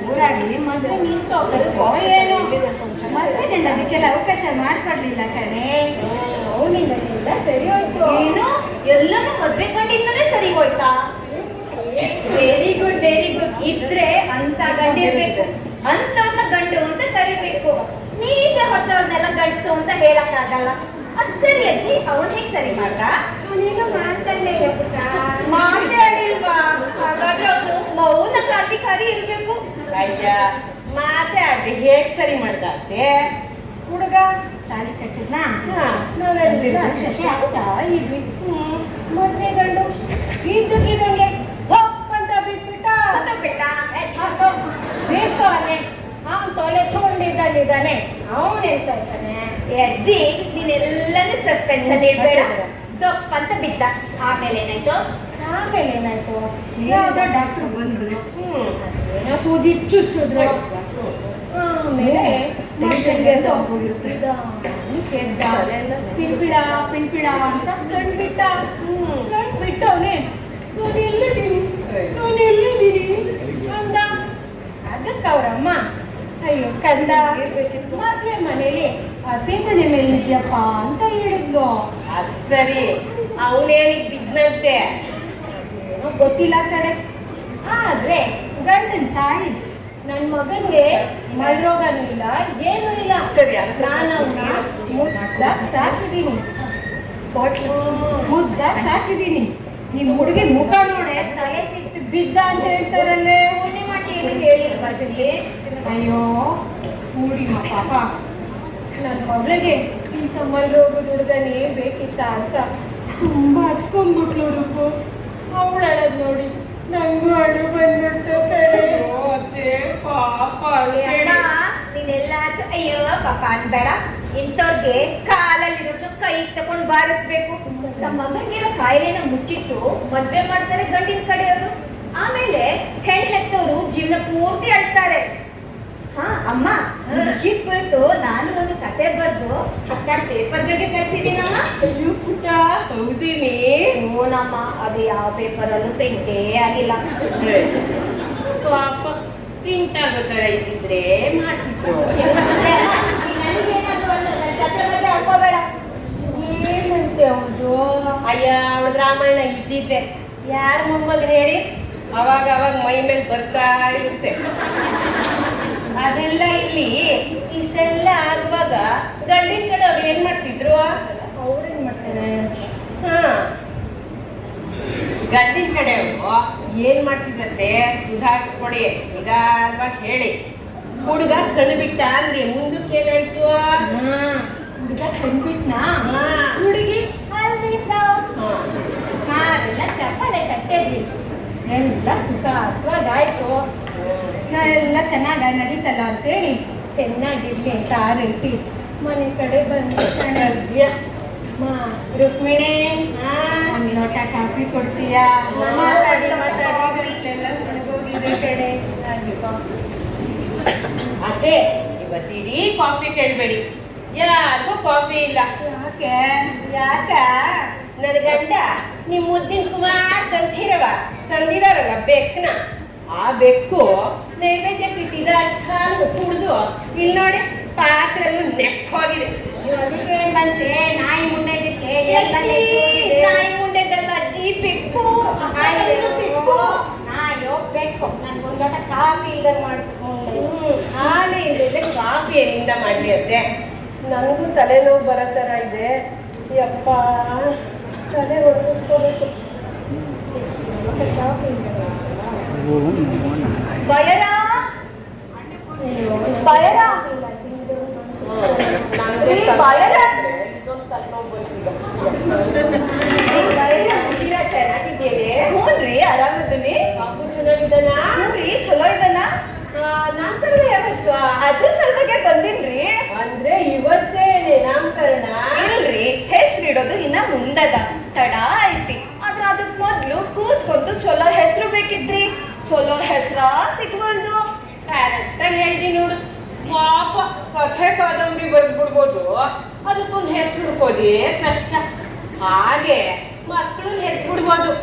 ಜೋರಾಗಿ ಮದ್ವೆ ನಿಂತೋಗ್ಬೇಕು ಏನೋ. ಮದ್ವೆ ಅದಕ್ಕೆಲ್ಲ ಅವಕಾಶ ಮಾಡ್ಕೊಡ್ಲಿಲ್ಲ ಕಣೆ. ಅವನಿಂದ ಸರಿ ಹೋಯ್ತು. ಏನು ಎಲ್ಲನೂ ಮದ್ವೆ ಗಂಡಿಂದಲೇ ಸರಿ ಹೋಯ್ತಾ? Very good, very good. ಇದ್ರೆ ಅಂತ ಗಂಡಿರ್ಬೇಕು, ಅಂತವ್ರನ್ನ ಗಂಡು ಅಂತ ಕರಿಬೇಕು. ನೀವೇ ಹೊತ್ತವ್ರನ್ನೆಲ್ಲ ಗಂಡಸು ಅಂತ ಹೇಳಕ್ಕಾಗಲ್ಲ. ಅದ್ ಸರಿ ಅಜ್ಜಿ, ಅವನ್ ಹೇಗ್ ಸರಿ ಮಾಡ್ದ? ನೀನು ಮಾತಾಡಲೇ ಮಾತಾಡಿಲ್ವಾ? ಹಾಗಾದ್ರೆ ಅವನು ಮೌನ ಕ್ರಾಂತಿಕಾರಿ ಇರ್ಬೇಕು. ಅಯ್ಯ, ಮಾತಾಡಿ ಹೇಗ್ ಸರಿ ಮಾಡ್ದೆ? ಹುಡುಗ ತಾಳಿ ಕಟ್ಟಿದ್ನ, ನಾವೆಲ್ಲ ಶಶಿ ಆಗ್ತಾ ಇದ್ವಿ. ಮದ್ವೆ ಗಂಡು ಇದ್ದಕ್ಕಿದಂಗೆ ಅಂತ ಬಿಟ್ಬಿಟ್ಟ. ಬಿಡ್ತಾನೆ. ಅವನ್ ತೊಲೆ ತಗೊಂಡಿದ್ದಾನೆ, ಅವನ್ ಹೇಳ್ತಾನೆ. ಅಜ್ಜಿ, ನೀನೆಲ್ಲನೂ ಸಸ್ಪೆನ್ಸ್ ಅಲ್ಲಿ ಇಡ್ಬೇಡ. ದಪ್ಪ ಅಂತ ಬಿದ್ದ. ಆಮೇಲೆ ಏನಾಯ್ತು? ಯಾವ್ದೋ ಡಾಕ್ಟರ್ ಬಂದ್ರು, ಏನೋ ಸೂಜಿ ಚುಚ್ಚಿದ್ರು. ಆಮೇಲೆ ಪಿಳ್ಪಿಳ ಅಂತ ಕಣ್ಬಿಟ್ಟವನೇ. ನಾನು ಎಲ್ಲಿದ್ದೀನಿ ಅಂದ. ಅದಕ್ಕೆ ಅವ್ರಮ್ಮ, ಅಯ್ಯೋ ಕಂದ, ಮದ್ವೆ ಮನೇಲಿ ಹಸಿಮಣೆ ಮೇಲೆ ಇದೆಯಪ್ಪ ಅಂತ ಹೇಳಿದ್ಲು. ಅದ್ ಸರಿ, ಅವನೇನಿಗೆ ಬಿದ್ದಂತೆ ಏನೋ ಗೊತ್ತಿಲ್ಲ ಕಡೆ. ಆದ್ರೆ ಗಂಡನ ತಾಯಿ ನನ್ನ ಮಗನ್ಗೆ ಮೈರೋಗನೂ ಇಲ್ಲ, ಏನೂ ಇಲ್ಲ. ಸರಿ, ನಾನು ಅವನ್ನ ಮುದ್ದ ಸಾಕಿದ್ದೀನಿ. ಬಾಟ್ಲು ಮುದ್ದಾಗಿ ಸಾಕಿದೀನಿ. ನಿಮ್ ಹುಡುಗಿ ಮುಖ ನೋಡೆ ತಲೆ ಸಿಕ್ತು ಬಿದ್ದ ಅಂತ ಹೇಳ್ತಾರಲ್ಲೇ. ಪೂರ್ಣಿ ಮಾಡಿ ಏನು ಹೇಳಿ ಬರ್ತೀನಿ. ಅಯ್ಯೋ ಹುಡುಗಿ ಪಾಪ, ನನ್ನ ಮಗಳಿಗೆ ಇಂಥ ಮಲ್ರೋಗ ದುಡ್ದನೇ ಬೇಕಿತ್ತ ಅಂತ ತುಂಬಾ ಹತ್ಕೊಂಡ್ಬಿಟ್ಲು ರುಬ್ಬು. ಅವಳು ಅಳದ್ ನೋಡಿ ನಂಗೂ ಅಳು ಬಂದ್ಬಿಡ್ತು ಕಣೆ. ಪಾಪ ಅಮ್ಮ ನೀನೆಲ್ಲಾರ್ದು ಅಯ್ಯೋ ಪಾಪ ಅನ್ಬೇಡ. ಇಂಥವ್ರಿಗೆ ಕಾಲಲ್ಲಿರೋದು ಕೈ ತಗೊಂಡ್ ಬಾರಿಸ್ಬೇಕು. ನಮ್ಮ ಮಗನಿಗಿರೋ ಕಾಯಿಲೆನ ಮುಚ್ಚಿಟ್ಟು ಮದ್ವೆ ಮಾಡ್ತಾರೆ ಗಂಡಿನ ಕಡೆಯವರು. ಆಮೇಲೆ ಹೆಣ್ಣೆತ್ತವರು ಜೀವನ ಪೂರ್ತಿ ಅಳ್ತಾರೆ. ಹಾ ಅಮ್ಮ, ವಿಷಯ ಕುರಿತು ನಾನು ಒಂದು ಕತೆ ಬರ್ದು 16 ಪೇಪರ್ಗಳಿಗೆ ಕಳ್ಸಿದ್ದೀನಮ್ಮ. ಅಯ್ಯೋ ಪುಟ್ಟ, ಹೌದೇನೆ? ಓನಮ್ಮ, ಅದು ಯಾವ ಪೇಪರಲ್ಲೂ ಪ್ರಿಂಟೇ ಆಗಿಲ್ಲ. ಪಾಪ ಪ್ರಿಂಟ್ ಆಗೋ ತರ ಇದ್ದಿದ್ರೆ ಮಾಡ್ತಿದ್ರು. ನನಗೇನಾದ್ರು ಒಂದು ನನ್ನ ಕತೆ ಬಗ್ಗೆ ಹಾಕೋಬೇಡ. ಏನಂತೆ ಅವಳು? ಅಯ್ಯ ಅವಳ ರಾಮಾಯಣ ಇದ್ದಿದ್ದೆ ಯಾರ ಮೊಮ್ಮಗ ಹೇಳಿ, ಅವಾಗ ಅವಾಗ ಮೈ ಮೇಲೆ ಬರ್ತಾ ಇರುತ್ತೆ. ಅದೆಲ್ಲ ಇಲ್ಲಿ ಇಷ್ಟೆಲ್ಲ ಆಗುವಾಗ ಗಂಡಿನ ಕಡೆ ಅವ್ರು ಏನ್ ಮಾಡ್ತಿದ್ರು? ಅವ್ರೇನ್ ಮಾಡ್ತಾರೆ? ಹಾ, ಗಂಡಿನ ಕಡೆಯವರು ಏನ್ ಮಾಡ್ತಿದ್ದಂತೆ ಸುಧಾರಿಸ್ಕೊಡಿ, ನಿಧಾನವಾಗಿ ಹೇಳಿ. ಹುಡುಗ ಕಣ್ಬಿಟ್ಟ ಅಂದ್ರೆ ಮುಂದಕ್ಕೆ ಏನಾಯ್ತು? ಹುಡುಗ ಕಂಡ್ಬಿಟ್ನಾ? ಹುಡುಗಿ ಅಲ್ಬಿಟ್ಲ. ನಾವೆಲ್ಲ ಚಪ್ಪಾಳೆ ಕಟ್ಟಿದ್ವಿ, ಎಲ್ಲ ಸುಖವಾಗಾಯ್ತು, ಎಲ್ಲ ಚೆನ್ನಾಗಿ ನಡೀತಲ್ಲ ಅಂತೇಳಿ ಚೆನ್ನಾಗಿರ್ಲಿ ಅಂತ ಆರೈಸಿ ಮನೆ ಕಡೆ ಬಂದು ಸದ್ಯ ರುಕ್ಮಿಣಿ ಒಂದು ಲೋಟ ಕಾಫಿ ಕೊಡ್ತೀಯಾ? ಮಾತಾಡಿ ಮಾತಾಡಿ ಇಲ್ಲೆಲ್ಲ ಹೋಗಿದೆ ಕಡೆ. ಅದೇ ಇವತ್ತಿಡೀ ಕಾಫಿ ಕೇಳ್ಬೇಡಿ, ಯಾರಿಗೂ ಕಾಫಿ ಇಲ್ಲ. ಯಾಕೆ? ಯಾಕ? ನನ್ನ ಗಂಡ ನಿಮ್ ಮುದ್ದಿನ ಕುಮಾರ್ ತಂದಿದಾರಲ್ಲ ಬೆಕ್ಕನ, ಆ ಬೆಕ್ಕು ನೈವೇದ್ಯ ಬಿಟ್ಟಿದ ಅಷ್ಟಾನು ಕುಡಿದು ಇಲ್ಲಿ ನೋಡಿ ಪಾತ್ರೆಲ್ಲೂ ನೆಕ್ ಹೋಗಿದೆ. ಅದಕ್ಕೆ ಬಂತೆ ನಾಯಿ ಮುಂಡೆದಕ್ಕೆ ಎಲ್ಲ ನಾಯಿ ಮುಂಡೆದಲ್ಲ ಅಜ್ಜಿ, ಬೆಕ್ಕು. ನಾಯೋ ಬೆಕ್ಕು. ನನ್ಗೊಂದು ಲೋಟ ಕಾಫಿ ಇದನ್ನು ಮಾಡ್ಕೊಂಡು ಹಾಲೆಯಿಂದ ಕಾಫಿ ಏನಿಂದ ಮಾಡಿ ಅಂತೆ. ನನಗೂ ತಲೆನೋವು ಬರೋ ಥರ ಇದೆ. ಯಪ್ಪ, ತಲೆ ಒಣಗಿಸ್ಕೋಬೇಕು. ಕಾಫಿ ಬಯರ ಬಯರ ಬಯರ ಚೆನ್ನಾಗಿದ್ದೇನೆ. ಹ್ಞೂನ್ರಿ, ಆರಾಮದನಿ. ಪಾಪು ಚೆನ್ನಾಗಿದ್ದಾನ? ಹ್ಞೂನ್ರಿ, ಚಲೋ ಇದ್ದಾನ. ನಾಮಕರಣ ಯಾವತ್ತು? ಅದ್ರ ಸಲುವಾಗಿ ಬಂದಿನ್ರಿ. ಅಂದ್ರೆ ಇವತ್ತೇನೆ ನಾಮಕರಣ? ಇಲ್ರಿ, ಹೆಸರಿಡೋದು ಇನ್ನ ಮುಂದದ, ತಡ ಐತಿ. ಆದ್ರ ಅದಕ್ ಮೊದ್ಲು ಕೂಸ್ಕೊಂಡು ಚಲೋ ಹೆಸರು ಬೇಕಿದ್ರಿ. ಚಲೋ ಹೆಸರ ಸಿಗ್ವಲ್ದು. ಕರೆಕ್ಟಾಗಿ ಹೇಳ್ದಿ ನೋಡು. ಪಾಪ ಕಥೆ ಕಾದಂಬರಿ ಬರ್ದ್ಬಿಡ್ಬೋದು, ಅದಕ್ಕೊಂದು ಹೆಸರು ಹುಡ್ಕೋದೇ ಕಷ್ಟ. ಹಾಗೆ ಮಕ್ಕಳನ್ನ ಹೆಸರು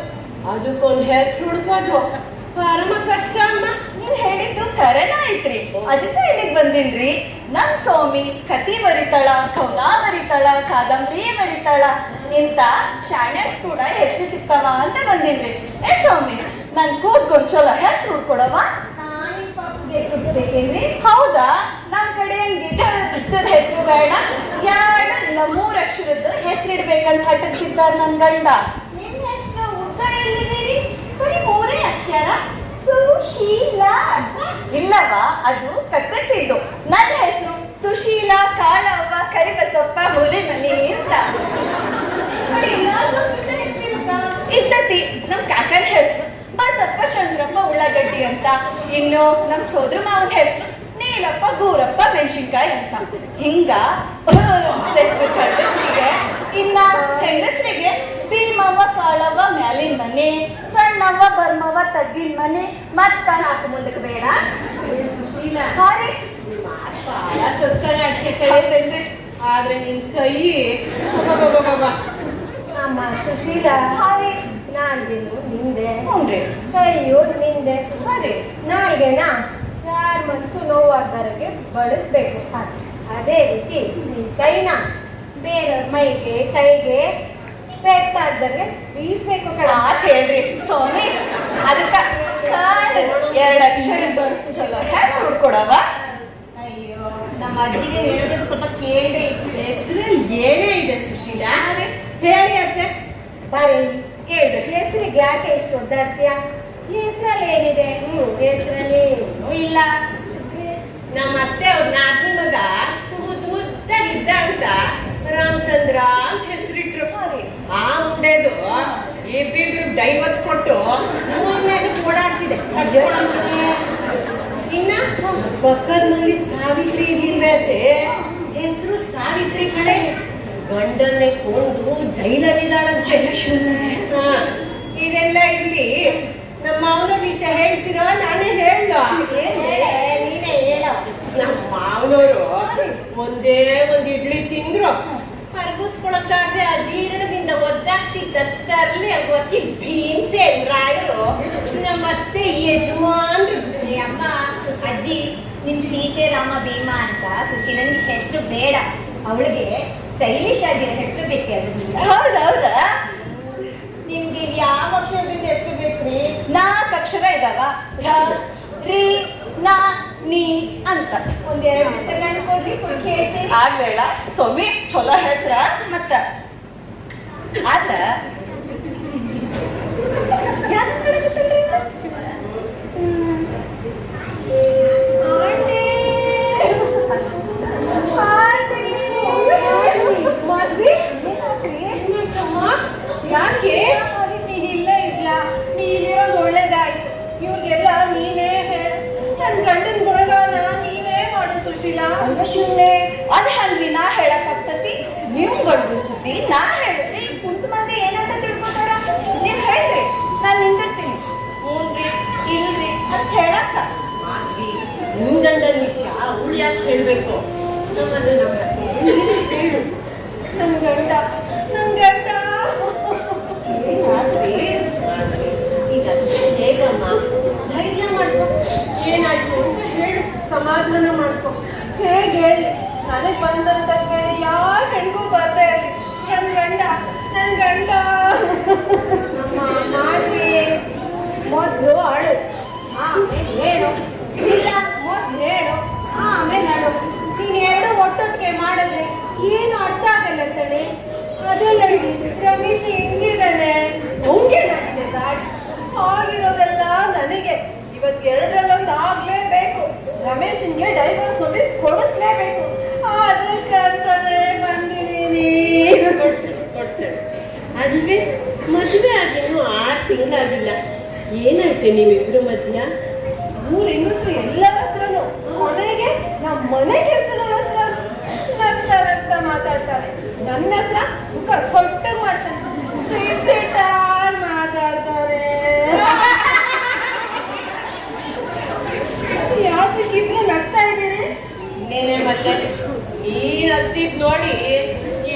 ಅದಕ್ಕೊಂದು ಹೆಸರು ಹುಡ್ಕೋದು ಪರಮ ಕಷ್ಟ ಅಮ್ಮ. ನೀವ್ ಹೇಳಿದ್ದು ಕರೆನ ಐತ್ರಿ, ಅದಕ್ಕೆ ಇಲ್ಲಿಗೆ ಬಂದಿನ್ರಿ. ನನ್ ಸ್ವಾಮಿ ಕತಿ ಬರಿತಾಳ, ಕವನ ಬರಿತಾಳ, ಕಾದಂಬರಿ ಬರಿತಾಳ ಇಂತ ಶಾಣೆಸ್ ಕೂಡ ಹೆಸರು ಸಿಗ್ತಾವ ಅಂತ ಬಂದಿನ್ರಿ. ಸ್ವಾಮಿ, ನನ್ ಕೂಸ್ಗೊಂದ್ ಚಲೋ ಹೆಸರು ಹುಡ್ಕೊಡವ. ಬೇಕೇನ್ರಿ? ಹೌದಾ? ನನ್ ಕಡೆ ಗಿಡ ಹೆಸರು ಬೇಡ, 2-3 ಅಕ್ಷರದ್ದು ಹೆಸರು ಇಡ್ಬೇಕಂತ ಹಠಕ್ಕಿದ್ದಾರ ನನ್ ಗಂಡ. ನಿಮ್ ಹೆಸರು ಉದ್ದ ಎಲ್ಲಿದ್ದೀರಿ? ಬರೀ 3 ಅಕ್ಷರ, ಸುಶೀಲ. ಇಲ್ಲವ, ಅದು ಕತ್ತರಿಸಿದ್ದು. ನನ್ನ ಹೆಸರು ಸುಶೀಲ ಕಾಳವ್ವ ಕರಿಬಸಪ್ಪ ಹುಲಿಮನಿ ಅಂತ. ಇದ್ದತಿ ನಮ್ ಕಾಕನ ಹೆಸರು ಬಸಪ್ಪ ಚಂದ್ರಪ್ಪ ಉಳ್ಳಾಗಡ್ಡಿ ಅಂತ. ಇನ್ನು ನಮ್ ಸೋದ್ರ ಮಾವನ ಹೆಸರು ನೀಲಪ್ಪ ಗೂರಪ್ಪ ಮೆಣಸಿನ್ಕಾಯಿ ಅಂತ. ಹಿಂಗ ಹೆಸರಿಗೆ. ಇನ್ನ ಹೆಂಗಸರಿಗೆ ಭೀಮವ್ವ ಕಾಳವ್ವ ಮ್ಯಾಲಿನ ಮನೆ, ಸಣ್ಣವ್ವ ಬರ್ಮವ್ವ ತಗ್ಗಿನ ಮನೆ, ಮತ್ತ ನಾಲ್ಕು ಮುಂದಕ್ಕೆ ಬೇಡ. ಸುಶೀಲ, ಹಾರಿ ಬಹಳ ಸಂಸಾರ ಅಡ್ಕೆ ಆದ್ರೆ ನಿನ್ ಕೈ ಅಮ್ಮ ಸುಶೀಲ, ಹಾರಿ ನಾಲ್ಗೆನು ನಿಂದೆ, ಹ್ಞೂನ್ರಿ, ಕೈಯು ನಿಂದೆ. ಹಾರಿ ನಾಲ್ಗೆನ ಯಾರ ಮನ್ಸ್ಗೂ ನೋವಾಗ್ದಾರಗೆ ಬಳಸ್ಬೇಕು. ಅದೇ ರೀತಿ ಈ ಕೈನ ಬೇರೆಯವ್ರ ಮೈಗೆ ಕೈಗೆ ಪೆಟ್ಟಾಗ್ದಂಗೆ ಬೀಸ್ಬೇಕು ಕಣ. ಹೇಳ್ರಿ ಸ್ವಾಮಿ, ಅದಕ್ಕ ಸಣ್ಣ 2 ಅಕ್ಷರದ್ದು ಚಲೋ ಹೆಸರು ಹುಡ್ಕೊಡವ. ಅಯ್ಯೋ, ನಮ್ಮ ಅಜ್ಜಿಗೆ ಹೇಳೋದಕ್ಕೆ ಸ್ವಲ್ಪ ಕೇಳ್ರಿ. ಹೆಸರಲ್ಲಿ ಏನೇ ಇದೆ ಸುಶೀಲ? ಹೇಳಿ ಅತ್ತೆ. ಬಾರಿ ಹೇಳ್ರಿ, ಹೆಸರಿಗೆ ಯಾಕೆ ಇಷ್ಟು ಒದ್ದಾಡ್ತೀಯ? ಹೆಸರಲ್ಲಿ ಏನಿದೆ? ಹೆಸರಲ್ಲಿ ಏನೂ ಇಲ್ಲ. ನಮ್ಮ ಅತ್ತೆ ಅವ್ರ ನಾಲ್ಕನೇ ಮಗ ಮುದ್ದಾಗಿದ್ದ ಅಂತ ರಾಮಚಂದ್ರ ಅಂತ ಹೆಸರಿಟ್ರು. ಆ ಮುಂಡೆದು ಇಬ್ಬಿಬ್ರು ಡೈವರ್ಸ್ ಕೊಟ್ಟು ಮೂರನೇದು ಓಡಾಡ್ತಿದೆ. ಇನ್ನ ಪಕ್ಕದ ಮನೇಲಿ ಸಾವಿತ್ರಿ ಇರ್ಲಿಲ್ವೇ? ಹೆಸರು ಸಾವಿತ್ರಿ ಕಡೆ ಗಂಡನ್ನೇ ಕೊಂಡು ಜೈಲಲ್ಲಿದ್ದಾಳಂತೆ. ಇದೆಲ್ಲ ಇಲ್ಲಿ ನಮ್ಮ ಮಾವನ ವಿಷಯ ಹೇಳ್ತೀರಾ? ನಾನೇ ಹೇಳ. ನೀನೇ ಹೇಳೋ. ನಮ್ಮ ಮಾವನವರು ಒಂದೇ ಒಂದು ಇಡ್ಲಿ ತಿಂದ್ರು ಕರ್ಗಿಸ್ಕೊಳಕ್ಕಾದ್ರೆ ಆ ಜೀರ್ಣದಿಂದ ಒದ್ದಾಗ್ತಿದ್ದ ತರ್ಲಿ ಗೊತ್ತಿ ಭೀಮಸೇನ್ ರಾಯರು ನಮ್ಮ ಅತ್ತೆ ಯಜಮಾನ್ರು. ಅಮ್ಮ, ಅಜ್ಜಿ, ನಿಮ್ ಸೀತೆ ರಾಮ ಭೀಮ ಅಂತ ಸುಶೀಲನ್ಗೆ ಹೆಸರು ಬೇಡ, ಅವಳಿಗೆ ಸ್ಟೈಲಿಶ್ ಆಗಿರೋ ಹೆಸರು ಬೇಕೆ. ಅದು ಹೌದೌದಾ? ನಿಮ್ಗೆ ಯಾವ ಅಕ್ಷರದಿಂದ ಹೆಸರು ಬೇಕ್ರಿ? 4 ಅಕ್ಷರ ಇದಾವ. ರ, ರಿ, ನ, ನೀ ಅಂತ. ಒಂದೆರಡು ಹೆಸರು ಅನ್ಕೊಡ್ರಿ, ಹುಡುಕಿ ಹೇಳ್ತೀನಿ. ಆಗ್ಲೇಳ ಸೊಮ್ಮೆ ಚಲೋ ಹೆಸ್ರ ಮತ್ತ ಆತ ಯಾಕೆ ನೀನ್ ಇಲ್ಲೇ ಇದ್ಯಾ? ನೀನಿರೋದು ಒಳ್ಳೇದಾಯ್ತು. ಇವ್ರಿಗೆಲ್ಲ ನೀನೇ ಹೇಳು. ನನ್ ಗಂಡನ ಗುಣಗಾನ ನೀನೇ ಮಾಡು ಸುಶೀಲಾ. ಸುಮ್ಮನೆ ಅದ ಹಂಗ್ರಿ ನಾ ಹೇಳಕ್ಕಾಗ್ತತಿ? ನೀವು ಗಂಡು ಸುದ್ದಿ ನಾ ಹೇಳಿದ್ರಿ ಕುಂತ ಮಂದಿ ಏನಂತ ತಿಳ್ಕೊತಾರ? ನೀವ್ ಹೇಳ್ರಿ, ನಾನ್ ನಿಂದಿರ್ತೀನಿ. ಹ್ಞೂನ್ರಿ ಇಲ್ರಿ ಅಂತ ಹೇಳಕ್ಕ. ಮಾದ್ವಿ ನಿಮ್ ಗಂಡನ ವಿಷಯ ಅವ್ಳು ಯಾಕೆ ಹೇಳ್ಬೇಕು? ನಮ್ಮನ್ನು ನಮ್ಮ ಹೇಳು. ನನ್ ಗಂಡ ನನ್ ಗಂಡ ಈಗ ಹೇಗಮ್ಮ ಧೈರ್ಯ ಮಾಡ್ಕೊ. ಏನಾಯ್ತು ಅಂತ ಹೇಳು, ಸಮಾಧಾನ ಮಾಡ್ಕೊ. ಹೇಗೆ ಹೇಳಿ? ನನಗ್ ಬಂದಂತ ಬೇರೆ ಯಾರ ಹೆಣ್ಗೂ ಬರ್ದೇ ಇರ್ಲಿ. ನನ್ ಗಂಡ ನನ್ ಗಂಡ. ನಮ್ಮ ಮಾತಿ ಮೊದಲು ಅಳು, ಆಮೇಲೆ ಹೇಳು. ಇಲ್ಲ, ಮೊದಲು ಹೇಳು, ಆಮೇಲೆ ಅಳು. ನೀನು ಎರಡು ಒಟ್ಟೊಟ್ಟಿಗೆ ಮಾಡಿದ್ರೆ ಏನು ಅರ್ಥ ಆಗಲ್ಲ ಕಣೆ. ಅದೆಲ್ಲ ರಮೇಶ್ ಹೆಂಗಿದ್ದಾನೆ? ಹಂಗೇನಾಗಿದೆ ದಾಡಿ? ಆಗಿರೋದೆಲ್ಲ ನನಗೆ. ಇವತ್ತು ಎರಡರಲ್ಲೊಂದು ಆಗ್ಲೇಬೇಕು. ರಮೇಶನ್ಗೆ ಡೈವರ್ಸ್ ನೋಟಿಸ್ ಕೊಡಿಸ್ಲೇಬೇಕು. ಅದಕ್ಕಂತಾನೆ ಬಂದಿದ್ದೀನಿ. ಕೊಡ್ಸೇಳು. ಅಲ್ವೇ ಮದುವೆ ಆಗಿನ್ನು 6 ತಿಂಗಳಾಗಿಲ್ಲ. ಏನಾಯ್ತು ನೀವಿಬ್ರು ಮಧ್ಯ? ಮೂರು ಹೆಂಗಸರು ಎಲ್ಲರ ಹತ್ರನು, ಕೊನೆಗೆ ನಮ್ಮ ಮನೆ ಕೆಲಸಗಳ ಹತ್ರ ನಗ್ತಾ ನಗ್ತಾ ಮಾತಾಡ್ತಾರೆ. ನನ್ನ ಹತ್ರ ಮುಖ ಸೊಟ್ಟಗ್ ಮಾಡ್ತಾನೆ, ಸಿಟ್ಟಾಗಿ ಮಾತಾಡ್ತಾರೆ. ಯಾತಕ್ಕಿಬ್ರು ನಗ್ತಾ ಇದ್ದೀರಿ? ಇನ್ನೇನೆ ಮತ್ತೆ ನೀನ್ ಹತ್ತಿದ್ ನೋಡಿ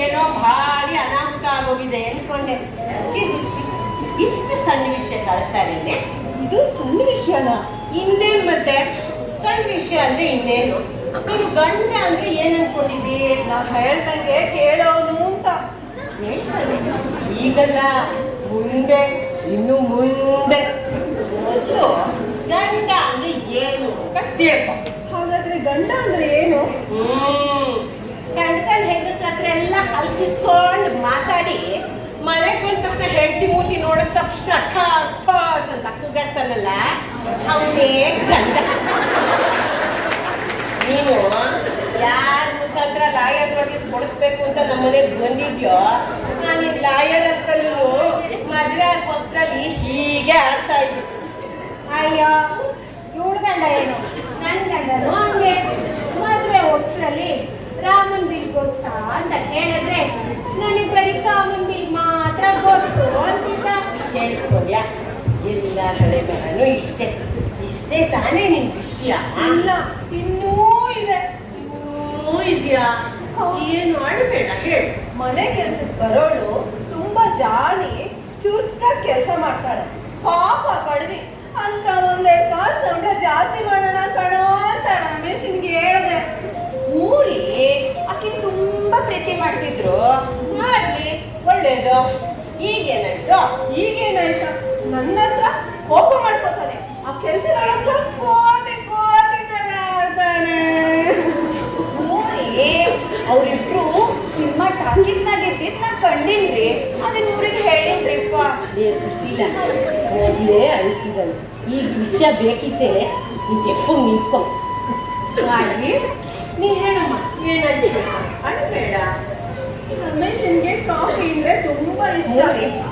ಏನೋ ಭಾರಿ ಅನಾಹುತ ಆಗೋಗಿದೆ ಅನ್ಕೊಂಡೆ. ಹುಚ್ಚಿ ಇಷ್ಟು ಸಣ್ಣ ವಿಷಯ ಕಳ್ತಾರೆ. ಇದು ಸಣ್ಣ ವಿಷಯನಾ? ಇನ್ನೇನು ಮತ್ತೆ ಸಣ್ಣ ವಿಷಯ ಅಂದ್ರೆ ಇನ್ನೇನು? ನೀನು ಗಂಡ ಅಂದ್ರೆ ಏನ್ ಅನ್ಕೊಂಡಿದ್ದಿ? ನಾ ಹೇಳ್ದಂಗೆ ಕೇಳೋನು ಅಂತ. ಹೇಳ್ತಾನೆ ಈಗಲ್ಲ, ಮುಂದೆ, ಇನ್ನು ಮುಂದೆ. ಮೊದಲು ಗಂಡ ಅಂದ್ರೆ ಏನು ಅಂತ ತಿಳ್ಕೊ. ಹಾಗಾದ್ರೆ ಗಂಡ ಅಂದ್ರೆ ಏನು? ಗಂಡ ಹೆಂಗಸ್ರ ಹತ್ರ ಎಲ್ಲ ಕಲ್ಪಿಸ್ಕೊಂಡು ಮಾತಾಡಿ ಮನೆಗೆ ಬಂದ ತಕ್ಷಣ ಹೆಂಡತಿ ಮೂತಿ ನೋಡಿದ ತಕ್ಷಣ ಠಾಸ್ ಪಾಸ್ ಅಂತ ಕೂಗಾಡ್ತಾನಲ್ಲ, ಅವನೇ ಗಂಡ. ನೀನು ಯಾರ ಮುಖಾಂತರ ಲಾಯರ್ ನೋಟಿಸ್ ಕೊಡಿಸ್ಬೇಕು ಅಂತ ನಮ್ಮ ಮನೆಗೆ ಬಂದಿದ್ಯೋ, ನಾನು ಲಾಯರ್ ಅಂತಲೂ ಮದುವೆ ವಸ್ತ್ರಲ್ಲಿ ಹೀಗೆ ಆಡ್ತಾ ಇದ್ದೆ. ಅಯ್ಯೋ, ಇವಳು ಗಂಡ ಏನು? ನನ್ನ ಗಂಡನು ಹಂಗೆ. ಮದುವೆ ಹೊಸರಲ್ಲಿ ರಾಮನ್ ಬಿಲ್ ಗೊತ್ತಾ ಅಂತ ಕೇಳಿದ್ರೆ ನನಗೆ ಬರೀ ಕಾಮನ್ ಬಿಲ್ ಮಾತ್ರ ಗೊತ್ತು ಅಂತಿದ್ದ. ಕೇಳಿಸ್ಕೊಂಡ್ಯಾ? ಎಲ್ಲ ಹಳೆ ಮಗನು ಇಷ್ಟೇ ಇಷ್ಟೇ ತಾನೇ ನಿನ್ ವಿಷಯ? ಇಲ್ಲ, ಇನ್ನೂ ಇದೆ. ಇನ್ನೂ ಇದೆಯಾ? ಏನು ಆಡಬೇಡ, ಹೇಳು. ಮನೆ ಕೆಲ್ಸಕ್ಕೆ ಬರೋಳು ತುಂಬಾ ಜಾಣಿ, ಚುರುಕ ಕೆಲಸ ಮಾಡ್ತಾಳೆ. ಪಾಪ ಕಡ್ವಿ ಅಂತ ಒಂದೆರಡು ಕಾಸು ಸಂಬಳ ಜಾಸ್ತಿ ಮಾಡೋಣ ಕಣೋ ಅಂತ ರಮೇಶನ್ಗೆ ಹೇಳ್ದೆ. ಊರಿ ಆಕೆ ತುಂಬಾ ಪ್ರೀತಿ ಮಾಡ್ತಿದ್ರು. ಮಾಡ್ಲಿ, ಒಳ್ಳೇದು. ಈಗೇನಾಯ್ತು? ಈಗೇನಾಯ್ತು? ನನ್ನ ಹತ್ರ ಕೋಪ ಮಾಡ್ಕೋತಾನೆ. ಆ ಕೆಲ್ಸದವಳ ಹತ್ರ ಕೋತಿ ಕೋತಿ ಆಗ್ತಾನೆ. ಊರಿ ಅವರಿಬ್ರು ಸಿನಿಮಾ ಟಾಕೀಸ್ನಾಗ ಇದ್ದಿದ್ ನಾ ಕಂಡಿನ್ರಿ, ಅದನ್ನ ಇವ್ರಿಗೆ ಹೇಳಿನ್ರಿಪ್ಪ. ಏ ಸುಶೀಲ, ಮೊದಲೇ ಅಳ್ತಿದ್ದಳು, ಈಗ ವಿಷಯ ಬೇಕಿತ್ತೆ, ನೀ ತೆಪ್ಪು ನಿಂತ್ಕೊ. ಹಾಗೆ ನೀ ಹೇಳಮ್ಮ ಏನಾಯ್ತು? ಅಳಬೇಡ. ರಮೇಶನ್ಗೆ ಕಾಫಿ ಅಂದ್ರೆ ತುಂಬಾ ಇಷ್ಟ.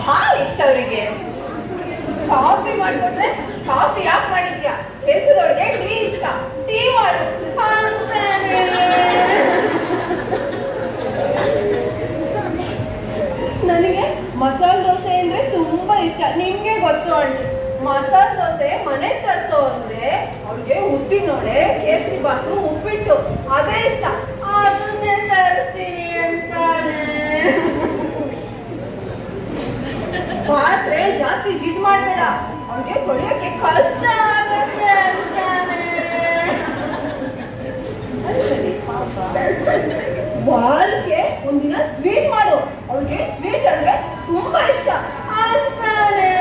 ಭಾಳ ಇಷ್ಟ ಅವರಿಗೆ. ಕಾಫಿ ಮಾಡ್ಕೊಟ್ರೆ ಕಾಫಿ ಯಾಕೆ ಮಾಡಿದ್ಯಾ? ಕೆಲಸದೊಳಗೆ ಟೀ ಇಷ್ಟ, ಟೀ ಮಾಡು ಅಂತಾನೆ. ನನಗೆ ಮಸಾಲೆ ದೋಸೆ ಅಂದ್ರೆ ತುಂಬಾ ಇಷ್ಟ. ನಿಮ್ಗೆ ಗೊತ್ತು ಆಂಟಿ, ಮಸಾಲೆ ದೋಸೆ ಮನೆ ತರಿಸೋ ಅಂದ್ರೆ ಅವ್ಳಿಗೆ ಉದ್ದಿನೋಡೆ, ಕೇಸರಿ ಬಾತು, ಉಪ್ಪಿಟ್ಟು ಅದೇ ಇಷ್ಟ. ಅದನ್ನೇ ತರಿಸ್ತೀನಿ ಅಂತಾನೆ. ಪಾತ್ರೆ ಜಾಸ್ತಿ ಜಿಡ್ ಮಾಡ್ಬೇಡ, ಅವ್ಳಿಗೆ ತೊಳೆಯೋಕೆ ಕಷ್ಟ ಆಗುತ್ತೆ ಅಂತಾನೆ. ವಾರಕ್ಕೆ ಒಂದಿನ ಸ್ವೀಟ್ ಮಾಡು, ಅವ್ಳಿಗೆ ಸ್ವೀಟ್ ಅಂದ್ರೆ ತುಂಬಾ ಇಷ್ಟ ಅಂತಾನೆ.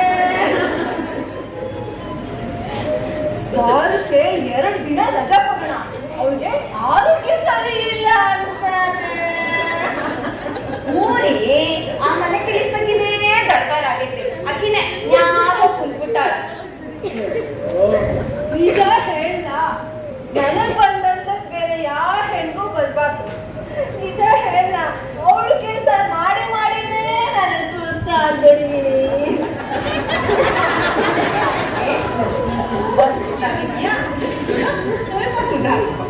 ವಾರಕ್ಕೆ 2 ದಿನ ರಜಾ ಕೊಡೋಣ, ಅವ್ಳಿಗೆ ಆರೋಗ್ಯ ಸರಿ ಇಲ್ಲ ಅಂತಾನೆ. ಊರಿ ಆ ಮನೆ ಕೆಲಸಕ್ಕಿನೇ ದಡ್ಬಾರ್ ಆಗೈತಿ. ಅಕ್ಕಿನೇ ಯಾವ ಕುಂತ್ಬಿಟ್ಟಾಳ. ನಿಜ ಹೇಳ, ನನಗ್ ಬಂದಂತ ಬೇರೆ ಯಾವ ಹೆಣ್ಗೂ ಬರ್ಬಾರ್ದು. ನಿಜ ಹೇಳ, ಅವಳು ಕೆಲಸ ಮಾಡಿ ಮಾಡಿನೇ ನನಗೆ ಸುಸ್ತಾಗ್ಬಿಟ್ಟಿದೀನಿ. ಸ್ವಲ್ಪ ಸುಧಾರಿಸ್ಕೊ.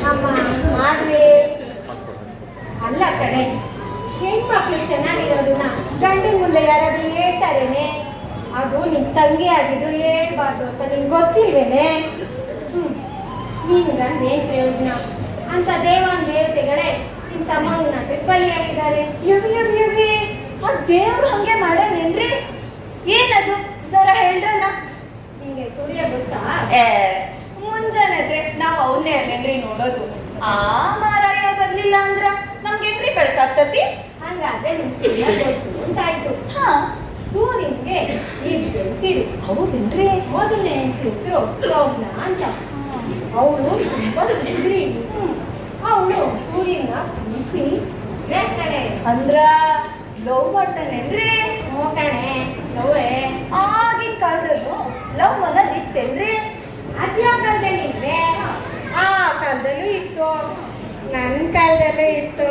ಅಮ್ಮ ಮಾಡ್ರಿ. ಅಲ್ಲ ಕಡೆ, ಹೆಣ್ಮಕ್ಳು ಚೆನ್ನಾಗಿರೋದನ್ನ ಗಂಡನ ಮುಂದೆ ಯಾರಾದ್ರೂ ಹೇಳ್ತಾರೇನೆ? ಅದು ನಿನ್ ತಂಗಿ ಆಗಿದ್ರು ಹೇಳ್ಬಾರ್ದು ಅಂತ ನಿಂಗೆ ಗೊತ್ತಿಲ್ವೇನೆ? ನಿನ್ಗಂದೇನ್ ಪ್ರಯೋಜನ ಅಂತ ದೇವತೆಗಳೇ ನಿನ್ ತಮ್ಮನ ಬಲಿಯಾಗಿದ್ದಾರೆ. ಆ ದೇವ್ರು ಹಂಗೆ ಮಾಡೇನೇನ್ರಿ? ಏನದು ಸರ ಹೇಳ್ರಲ್ಲ. ನಿಂಗೆ ಸೂರ್ಯ ಗೊತ್ತಾ? ಮುಂಜಾನೆ ಎದ್ರೆ ನಾವ್ ಅವನ್ನೇ ಅಲ್ಲೇನ್ರಿ ನೋಡೋದು. ಆ ಮಾರಾಯ ಬರ್ಲಿಲ್ಲ ಅಂದ್ರ ನಮ್ಗೆ ಹೆಂಗ್ರಿ ಬೆಳ್ಸಾಗ್ತತಿ? ಹಂಗಾದ್ರೆ ನಿನ್ ಸೂರ್ಯ ಗೊತ್ತು ಅಂತಾಯ್ತು. ಹಾ, ಸೂರ್ಯನ್ಗೆ ಈಗ ಬೆಳ್ತೀವಿ. ಹೌದೇನ್ರಿ? ಮೊದಲನೇ ಹೆಂಡತಿ ಹೆಸರು ಸೌಮ್ಯ ಅಂತ. ಅವಳು ತುಂಬಾ ಸುಂದ್ರಿ. ಅವಳು ಸೂರ್ಯನ ಕುಣಿಸಿ ಹೇಳ್ತಾಳೆ. ಅಂದ್ರ ಲವ್ ಮಾಡ್ತಾನೇನ್ರಿ? ಕಣೆ ಲವ್ವೇ. ಆಗಿನ ಕಾಲದಲ್ಲೂ ಲವ್ ಅನ್ನೋದು ಇತ್ತೇನ್ರಿ? ಅದ್ಯಾ ಕಾಲದಲ್ಲಿ ಇದ್ರೆ ಆ ಕಾಲದಲ್ಲೂ ಇತ್ತು, ನನ್ನ ಕಾಲದಲ್ಲೂ ಇತ್ತು,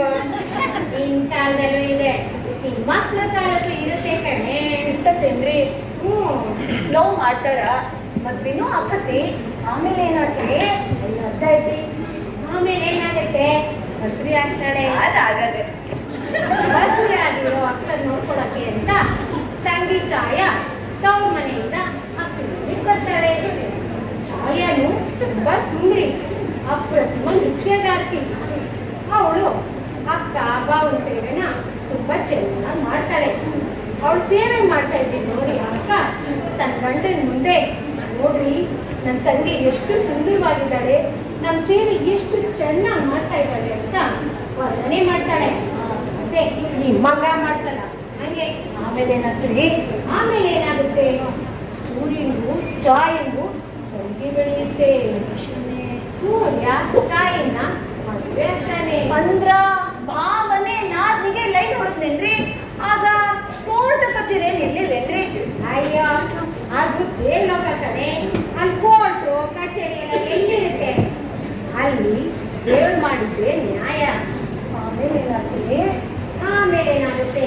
ನಿನ್ ಕಾಲದಲ್ಲೂ ಇದೆ, ನಿನ್ ಮಕ್ಳ ಕಾಲದಲ್ಲೂ ಇರುತ್ತೆ ಕಣೆ. ಇರ್ತತೇನ್ರಿ? ಲವ್ ಮಾಡ್ತಾರ, ಮದ್ವೆನೂ ಆಕತಿ, ಆಮೇಲೆ ಏನಾಗ್ತದೆ? ಅರ್ಧ ಐತಿ. ಆಮೇಲೆ ಏನಾಗುತ್ತೆ? ಹಸ್ರಿ ಆಗ್ತಾಳೆ. ಅದಾಗದೆ. ಹಸ್ರಿ ಆಗಿರೋ ಅಕ್ಕನ ನೋಡ್ಕೊಳಕ್ಕೆ ಅಂತ ತಂಗಿ ಛಾಯ ತವ್ರ ಮನೆಯಿಂದ ಅಕ್ಕನ ಮನೆಗೆ ಬರ್ತಾಳೆ. ಛಾಯನು ತುಂಬಾ ಸುಂದರಿ, ಅಪ್ರತಿಮ ನೃತ್ಯಗಾರ್ತಿ. ಅವಳು ಅಕ್ಕ ಬಾವನ ಸೇವೆನ ತುಂಬಾ ಚೆನ್ನಾಗಿ ಮಾಡ್ತಾಳೆ. ಅವಳು ಸೇವೆ ಮಾಡ್ತಾ ಇದ್ದೀನಿ ನೋಡಿ ಅಕ್ಕ ತನ್ನ ಗಂಡನ ಮುಂದೆ, ನೋಡ್ರಿ ನನ್ನ ತಂಗಿ ಎಷ್ಟು ಸುಂದರವಾಗಿದ್ದಾಳೆ, ನಮ್ಮ ಸೇವೆ ಎಷ್ಟು ಚೆನ್ನಾಗಿ ಮಾಡ್ತಾ ಇದ್ದಾಳೆ ಅಂತ ವರ್ಣನೆ ಮಾಡ್ತಾಳೆ. ಮತ್ತೆ ಈ ಮಗ ಮಾಡ್ತಾಳ ಹಂಗೆ. ಆಮೇಲೆ ಏನಾಗುತ್ತೆ? ಸೂರ್ಯನಿಗೂ ಛಾಯೆಗೂ ಸಂಗಿ ಬೆಳೆಯುತ್ತೆ. ಸೂರ್ಯ ಛಾಯೆನ ಮದುವೆ ಆಗ್ತಾನೆ. ಅಂದ್ರ ಭಾವನೆ ನಾದಿಗೆ ಲೈನ್ ಹೊಡೆದ್ನೇನ್ರಿ? ಆಗ ಕೋರ್ಟ್ ಕಚೇರಿ ನಿಲ್ಲಿಲ್ಲೇನ್ರಿ? ಅಯ್ಯೋ, ಅದು ದೇವ್ಲೋಕ ಕಣೆ. ಅಲ್ಲಿ ಕೋರ್ಟು ಕಚೇರಿ ಎಲ್ಲ ಎಲ್ಲಿರುತ್ತೆ? ಅಲ್ಲಿ ದೇವ್ರು ಮಾಡಿದ್ದೆ ನ್ಯಾಯ. ಆಮೇಲೆ ಏನಾಗುತ್ತೆ?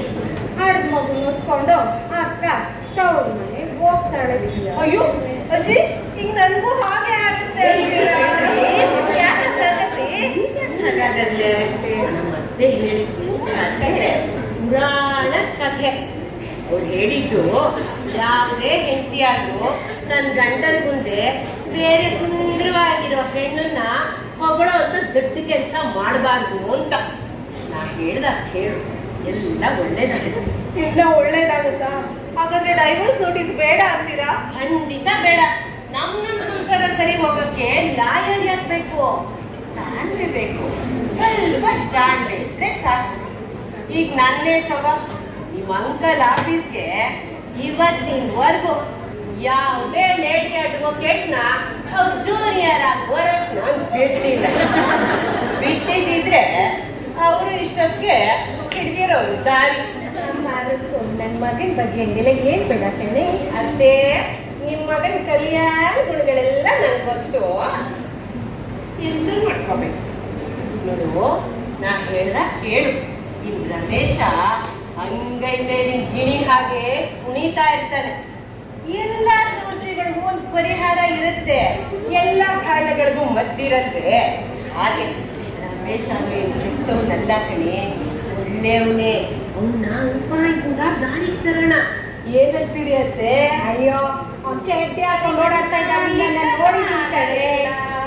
ಹಡ್ದ ಮಗು ಹೊತ್ಕೊಂಡು ಅಕ್ಕ ತವ್ರ ಮನೆ ಹೋಗ್ತಾಳೆ. ಅಯ್ಯೋ ಅಜ್ಜಿ, ಈಗ ನನ್ಗೂ ಹಾಗೆ ಆಗುತ್ತೆ. ಮತ್ತೆ ಹೇಳಿದ್ದು ಕಥೆ, ಪುರಾಣ ಕಥೆ. ಅವ್ರು ಹೇಳಿದ್ದು ಯಾವುದೇ ಹೆಂಡತಿಯಾದ್ರು ನನ್ನ ಗಂಡನ ಮುಂದೆ ಬೇರೆ ಸುಂದರವಾಗಿರುವ ಹೆಣ್ಣನ್ನ ಹೊಗಳೋ ಅಂತ ದೊಡ್ಡ ಕೆಲಸ ಮಾಡಬಾರ್ದು ಅಂತ. ನಾ ಹೇಳ್ದ ಹೇಳು, ಎಲ್ಲ ಒಳ್ಳೇದಾಗುತ್ತೆ. ಎಲ್ಲ ಒಳ್ಳೇದಾಗುತ್ತಾ? ಹಾಗಾದ್ರೆ ಡೈವರ್ಸ್ ನೋಟಿಸ್ ಬೇಡ ಅಂತೀರಾ? ಖಂಡಿತ ಬೇಡ. ನಮ್ಮ ಸಂಸಾರ ಸರಿ ಹೋಗಕ್ಕೆ ಲಾಯರ್ ಯಾಕಬೇಕು? ತಾಳ್ಮೆ ಬೇಕು, ಸ್ವಲ್ಪ ಜಾಣ್ಮೆ ಇದ್ರೆ ಸಾಕು. ಈಗ ನನ್ನೇ ತಗೋ, ನಿಮ್ಮ ಅಂಕಲ್ ಆಫೀಸ್ಗೆ ಇವತ್ತಿನವರೆಗೂ ಯಾವುದೇ ಲೇಡಿ ಅಡ್ವೊಕೇಟ್ನ ಅವ್ರು ಜೂನಿಯರ್ ಆಗಿ ಬರೋಕ್ ನಾನು ಬಿಟ್ಟಿಲ್ಲ. ಬಿಟ್ಟಿದ್ರೆ ಅವರು ಇಷ್ಟೊತ್ತಿಗೆ ಹಿಡಿದಿರೋರು ದಾರಿ. ನನ್ನ ಮಗನ ಬಗ್ಗೆ ಹಂಗೆಲ್ಲ ಏನ್ ಬೇಡತ್ತೇನೆ. ಅಷ್ಟೇ ನಿಮ್ಮ ಮಗನ ಕಲ್ಯಾಣ ಗುಣಗಳೆಲ್ಲ ನನಗೆ ಗೊತ್ತು. ಟೆನ್ಷನ್ ಮಾಡ್ಕೋಬೇಕು. ನೋಡು, ನಾ ಹೇಳ್ದ ಕೇಳು. ಇನ್ ರಮೇಶ ಅಂಗೈ ಮೇಲಿನ ಗಿಣಿ ಹಾಗೆ ಕುಣಿತಾ ಇರ್ತಾನೆ. ಎಲ್ಲ ಸಮಸ್ಯೆಗಳಿಗೂ ಒಂದು ಪರಿಹಾರ ಇರುತ್ತೆ, ಎಲ್ಲ ಕಾರಣಗಳಿಗೂ ಮದ್ದಿರತ್ತೆ. ಹಾಗೆ ರಮೇಶ ಕೆಟ್ಟವನಲ್ಲ ಕಣೆ, ಒಳ್ಳೆಯವನೇ. ಅವನ್ನ ಉಪಾಯದಿಂದ ದಾರಿಗೆ ತರೋಣ. ಏನಂತೀರಿ ಅತ್ತೆ? ಅಯ್ಯೋ ಅವ್ನು ಚಡ್ಡಿ ಹಾಕೊಂಡು ಓಡಾಡ್ತಾ ಇದ್ದಾವಿಲ್ಲ, ನಾನು ನೋಡಿದ್ದೀನಿ ಕಡೆ.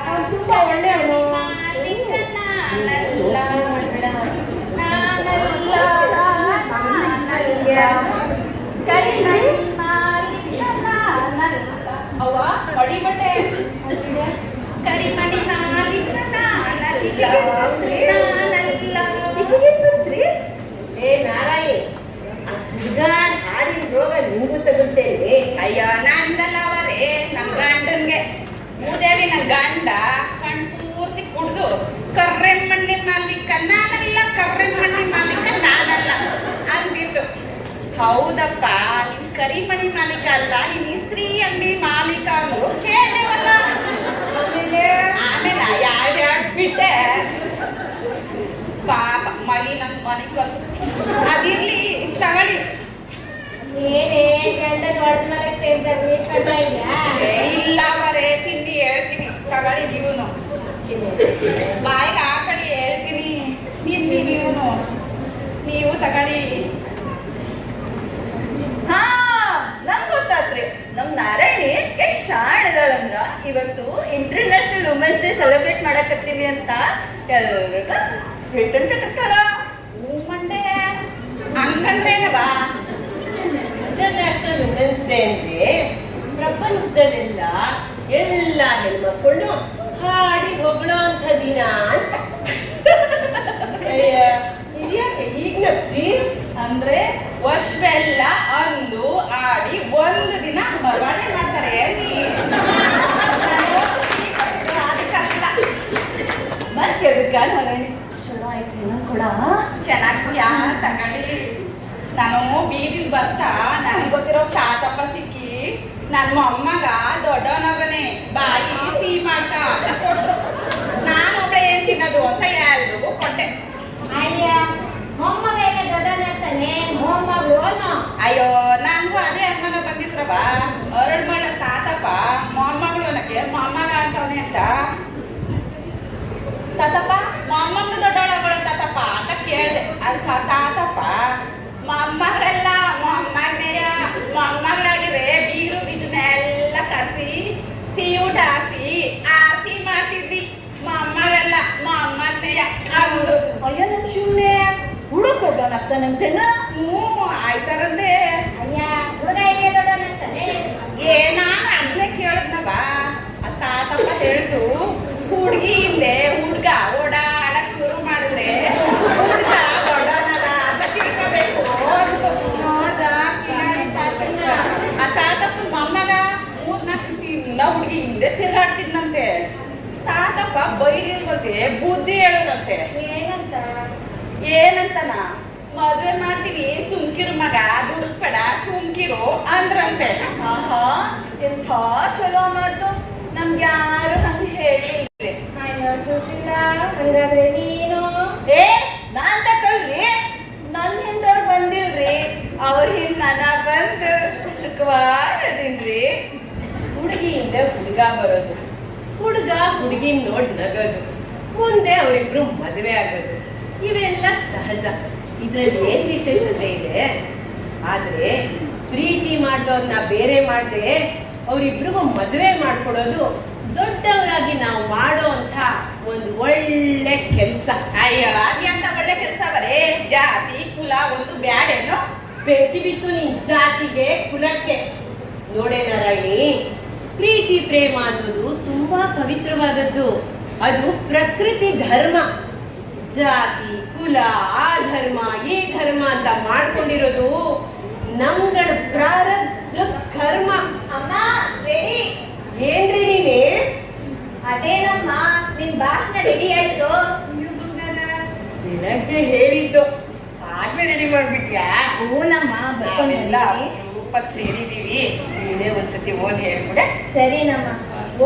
ಅವ್ನು ತುಂಬಾ ಒಳ್ಳೆಯವನು. ಅವ್ವ ಹೊಡಿಬಟ್ಟೆ ಕರಿಮಣಿ ಏ ನಾರಾಯಣಿ, ಆ ಸುಡ್ಗಾಡ್ ಹಾಡಿನ ರೋಗ ನಿಂಗೂ ತಗುತ್ತೇನೆ. ಅಯ್ಯೋ ನಂದಲ್ಲ ಅವರೇ, ನಮ್ ಗಂಡನ್ಗೆ ಮೂದೇವಿ ನನ್ ಗಂಡ ಕಣ್ ಪೂರ್ತಿ ಕುಡ್ದು ಕರ್ರೆ ಮಣ್ಣಿನ ಮಾಲೀಕ ನಾನಲ್ಲ, ಕರ್ರೆ ಮಣ್ಣಿನ ಮಾಲೀಕ ನಾನಲ್ಲ ಅಂದಿದ್ದು. ಹೌದಪ್ಪ, ನೀನ್ ಕರಿಮಣಿ ಮಾಲೀಕ ಅಲ್ಲ, ನೀನ್ ಇಸ್ತ್ರಿ ಅಂಗಡಿ ಮಾಲೀಕ ಅಂದ್ರು ಕೇಳೇವಲ್ಲ. ಆಮೇಲೆ ಯಾವ್ದ್ಯಾವ್ದು ಬಿಟ್ಟೆ ಪಾಪ ಮೈ ನನ್ ಮನೆಗೆ ಬಂತು. ಅದಿರ್ಲಿ ತಗೊಳ್ಳಿ. ಏನೇ ಗಂಡ ಹೊಡೆದ ಮಲಗ್ತಾ ಇದ್ದಾಗ ಕಂಡ ಇಲ್ಲ ಅವರೇ, ತಿಂಡಿ ಹೇಳ್ತೀನಿ ತಗೊಳ್ಳಿ. ನೀವುನು ಬಾಯಿಗೆ ಆ ಕಡೆ ಹೇಳ್ತೀನಿ, ತಿನ್ನಿ ನೀವು ತಗೊಳ್ಳಿ. ಹಾ, ನಮ್ಗೆ ಗೊತ್ತಾತ್ರಿ. ನಮ್ ನಾರಾಯಣಿ ಎಷ್ಟ್ ಶಾಣದಾಳಂದ್ರ ಇವತ್ತು ಇಂಟರ್ನ್ಯಾಷನಲ್ ವುಮೆನ್ಸ್ ಡೇ ಸೆಲೆಬ್ರೇಟ್ ಮಾಡಕತ್ತೀವಿ ಅಂತ ಎಲ್ರಿಗ ಸ್ವೀಟ್ ಅಂತ ಕಟ್ಟಾಳ. ಮಂಡೆ ಹಂಗಂದ್ರೇನವಾ? ಇಂಟರ್ನ್ಯಾಷನಲ್ ವುಮೆನ್ಸ್ ಡೇ ಅಂದ್ರೆ ಪ್ರಪಂಚದಲ್ಲೆಲ್ಲ ಎಲ್ಲ ಹೆಣ್ಮಕ್ಕಳು ಹಾಡಿ ಹೊಗಳೋ ಅಂತ ದಿನ ಅಂತ. ಇದ್ಯಾಕೆ ಈಗ ನಗ್ತಿ? ಅಂದ್ರೆ ವರ್ಷವೆಲ್ಲ ಅಂದು ಆಡಿ ಒಂದು ದಿನ ಬರವಾದೆ ಮಾಡ್ತಾರೆ. ಮತ್ತೆ ಅದಕ್ಕ ನಾರಾಯಣಿ ಚಲೋ ಆಯ್ತು ನನ್ ಕೂಡ ಚೆನ್ನಾಗಿ ತಗೊಳ್ಳಿ. ನಾನು ಬೀದಿಲ್ ಬರ್ತಾ ನನಗೆ ಗೊತ್ತಿರೋ ಚಾತಪ್ಪ ಸಿಕ್ಕಿ ನನ್ನ ಮೊಮ್ಮಗ ದೊಡ್ಡವನಗನೆ ಬಾಯಿ ಸಿಹಿ ಮಾಡ್ತಾ ನಾನು ಒಬ್ಬಳೆ ಏನ್ ತಿನ್ನೋದು ಅಂತ ಎಲ್ರಿಗೂ ಕೊಟ್ಟೆ. ಅಯ್ಯ ಮೊಮ್ಮಗ ಎಲ್ಲ ದೊಡ್ಡವನಾಗ್ತಾನೆ, ಮೊಮ್ಮಗಳು. ಅಯ್ಯೋ ನನಗೂ ಅದೇ ಅನುಮಾನ ಬಂದಿದ್ರವ. ಅರಳು ಮಾಡ ತಾತಪ್ಪ ಮೊಮ್ಮಗಳು ಅನ್ನಕ್ಕೆ ಮೊಮ್ಮಗ ಅಂತವನೇ ಅಂತ. ತಾತಪ್ಪ ಮೊಮ್ಮಗಳು ದೊಡ್ಡವಳಗಳು ತಾತಪ್ಪ ಅಂತ ಕೇಳಿದೆ. ಅದಕ್ಕೆ ತಾತಪ್ಪ ಮೊಮ್ಮಗಳೆಲ್ಲ ಮೊಮ್ಮಗಳಾಗಿದ್ರೆ ಬೀಗರು ಬೀಜನೆಲ್ಲ ಕಸಿ ಸಿಹಿ ಊಟ ಹಾಕಿ ಆರತಿ ಮಾಡ್ತಿದ್ವಿ. ಮೊಮ್ಮಗಳೆಲ್ಲ ಮೊಮ್ಮಗನೆಯ ಅವರು. ಅಯ್ಯೋ ನನ್ ಶಿವನೇ, ಹುಡುಗ ದೊಡ್ಡವನಾಗ್ತಾನಂತೇನ? ಆಯ್ತಾರಂದೆ. ಅಯ್ಯ ಹುಡುಗ ಹೇಗೆ ದೊಡ್ಡವನಾಗ್ತಾನೆ? ನಾನು ಅದನ್ನೇ ಕೇಳಿದ್ನವ. ಆ ತಾತಪ್ಪ ಹೇಳ್ತು, ಹುಡುಗಿ ಹಿಂದೆ ಹುಡ್ಗ ಓಡಾಡಕ್ ಶುರು ಮಾಡಿದ್ರೆ ಹುಡ್ಗ ದೊಡ್ಡವನಲ್ಲ ಅಂತ ತಿಳ್ಕೋಬೇಕು ಅಂತು. ಆ ತಾತಪ್ಪ ಮೊಮ್ಮಗ 3-4 ದಿವಸದಿಂದ ಹುಡುಗಿ ಹಿಂದೆ ತಿರ್ಗಾಡ್ತಿದ್ನಂತೆ. ತಾತಪ್ಪ ಬೈಲಿಲ್ವಂತೆ, ಬುದ್ಧಿ ಹೇಳೋದಂತೆ. ಏನಂತನ ಮದ್ವೆ ಮಾಡ್ತೀವಿ ಸುಮ್ಕಿರು ಮಗ, ದುಡುಕ್ಬೇಡ ಸುಮ್ಕಿರು ಅಂದ್ರಂತೆ. ಆಹಾ, ಎಂಥ ಚಲೋ ಮಾತು. ನಮ್ಗೆ ಯಾರು ಹಂಗ ಹೇಳಿ. ಅಯ್ಯೋ ಸುಶೀಲಾ, ಹಂಗಾದ್ರೆ ನೀನು ಏ ನಾನ್ ತಕಲ್ರಿ, ನನ್ ಹಿಂದವ್ರು ಬಂದಿಲ್ರಿ, ಅವ್ರ ಹಿಂದ್ ನನ್ನ ಬಂದು ಸುಖವಾಗಿದ್ದೀನ್ರಿ. ಹುಡುಗಿಯಿಂದ ಹುಡುಗ ಬರೋದು, ಹುಡುಗ ಹುಡುಗಿನ ನೋಡಿ ನಗೋದು, ಮುಂದೆ ಅವರಿಬ್ರು ಮದುವೆ ಆಗೋದು, ಇವೆಲ್ಲ ಸಹಜ. ಇದ್ರಲ್ಲಿ ಏನ್ ವಿಶೇಷತೆ ಇದೆ? ಆದ್ರೆ ಪ್ರೀತಿ ಮಾಡೋನ್ನ ಬೇರೆ ಮಾಡದೆ ಅವರಿಬ್ರಿಗೂ ಮದುವೆ ಮಾಡ್ಕೊಡೋದು ದೊಡ್ಡವರಾಗಿ ನಾವು ಮಾಡೋ ಅಂತ ಒಂದು ಒಳ್ಳೆ ಕೆಲಸ. ಅಯ್ಯೋ ಅದ್ಯಾಂತ ಒಳ್ಳೆ ಕೆಲಸ ಬರೇ ಜಾತಿ ಕುಲ ಒಂದು ಬ್ಯಾಡೇನೋ? ಬೆಟ್ಟಿ ಬಿತ್ತು ನಿನ್ ಜಾತಿಗೆ ಕುಲಕ್ಕೆ. ನೋಡೇ ನಾರಾಯಣಿ, ಪ್ರೀತಿ ಪ್ರೇಮ ಅನ್ನೋದು ತುಂಬಾ ಪವಿತ್ರವಾದದ್ದು. ಅದು ಪ್ರಕೃತಿ ಧರ್ಮ. ಜಾತಿ ಕುಲ ಆ ಧರ್ಮ ಈ ಧರ್ಮ ಅಂತ ಮಾಡ್ಕೊಂಡಿರೋದು ನಮ್ಗಳ ಪ್ರಾರಬ್ಧ ಕರ್ಮ. ಅಮ್ಮ ರೆಡಿ. ಏನ್ರಿ ನೀನೆ? ಅದೇನಮ್ಮ ನಿನ್ ಭಾಷಣ ರೆಡಿ ಆಯ್ತು? ಬೆಳಗ್ಗೆ ಹೇಳಿದ್ದು ಆಗ್ಲೇ ರೆಡಿ ಮಾಡ್ಬಿಟ್ಯಾ? ಹೂನಮ್ಮ ಬರ್ಕೊಂಡು ನಾವೆಲ್ಲ ಬಂದಿದ್ದೀನಿ. ರೂಪಕ್ಕೆ ಸೇರಿದೀವಿ, ನೀನೇ ಒಂದ್ಸತಿ ಓದಿ ಹೇಳ್ಬಿಡೆ. ಸರಿನಮ್ಮ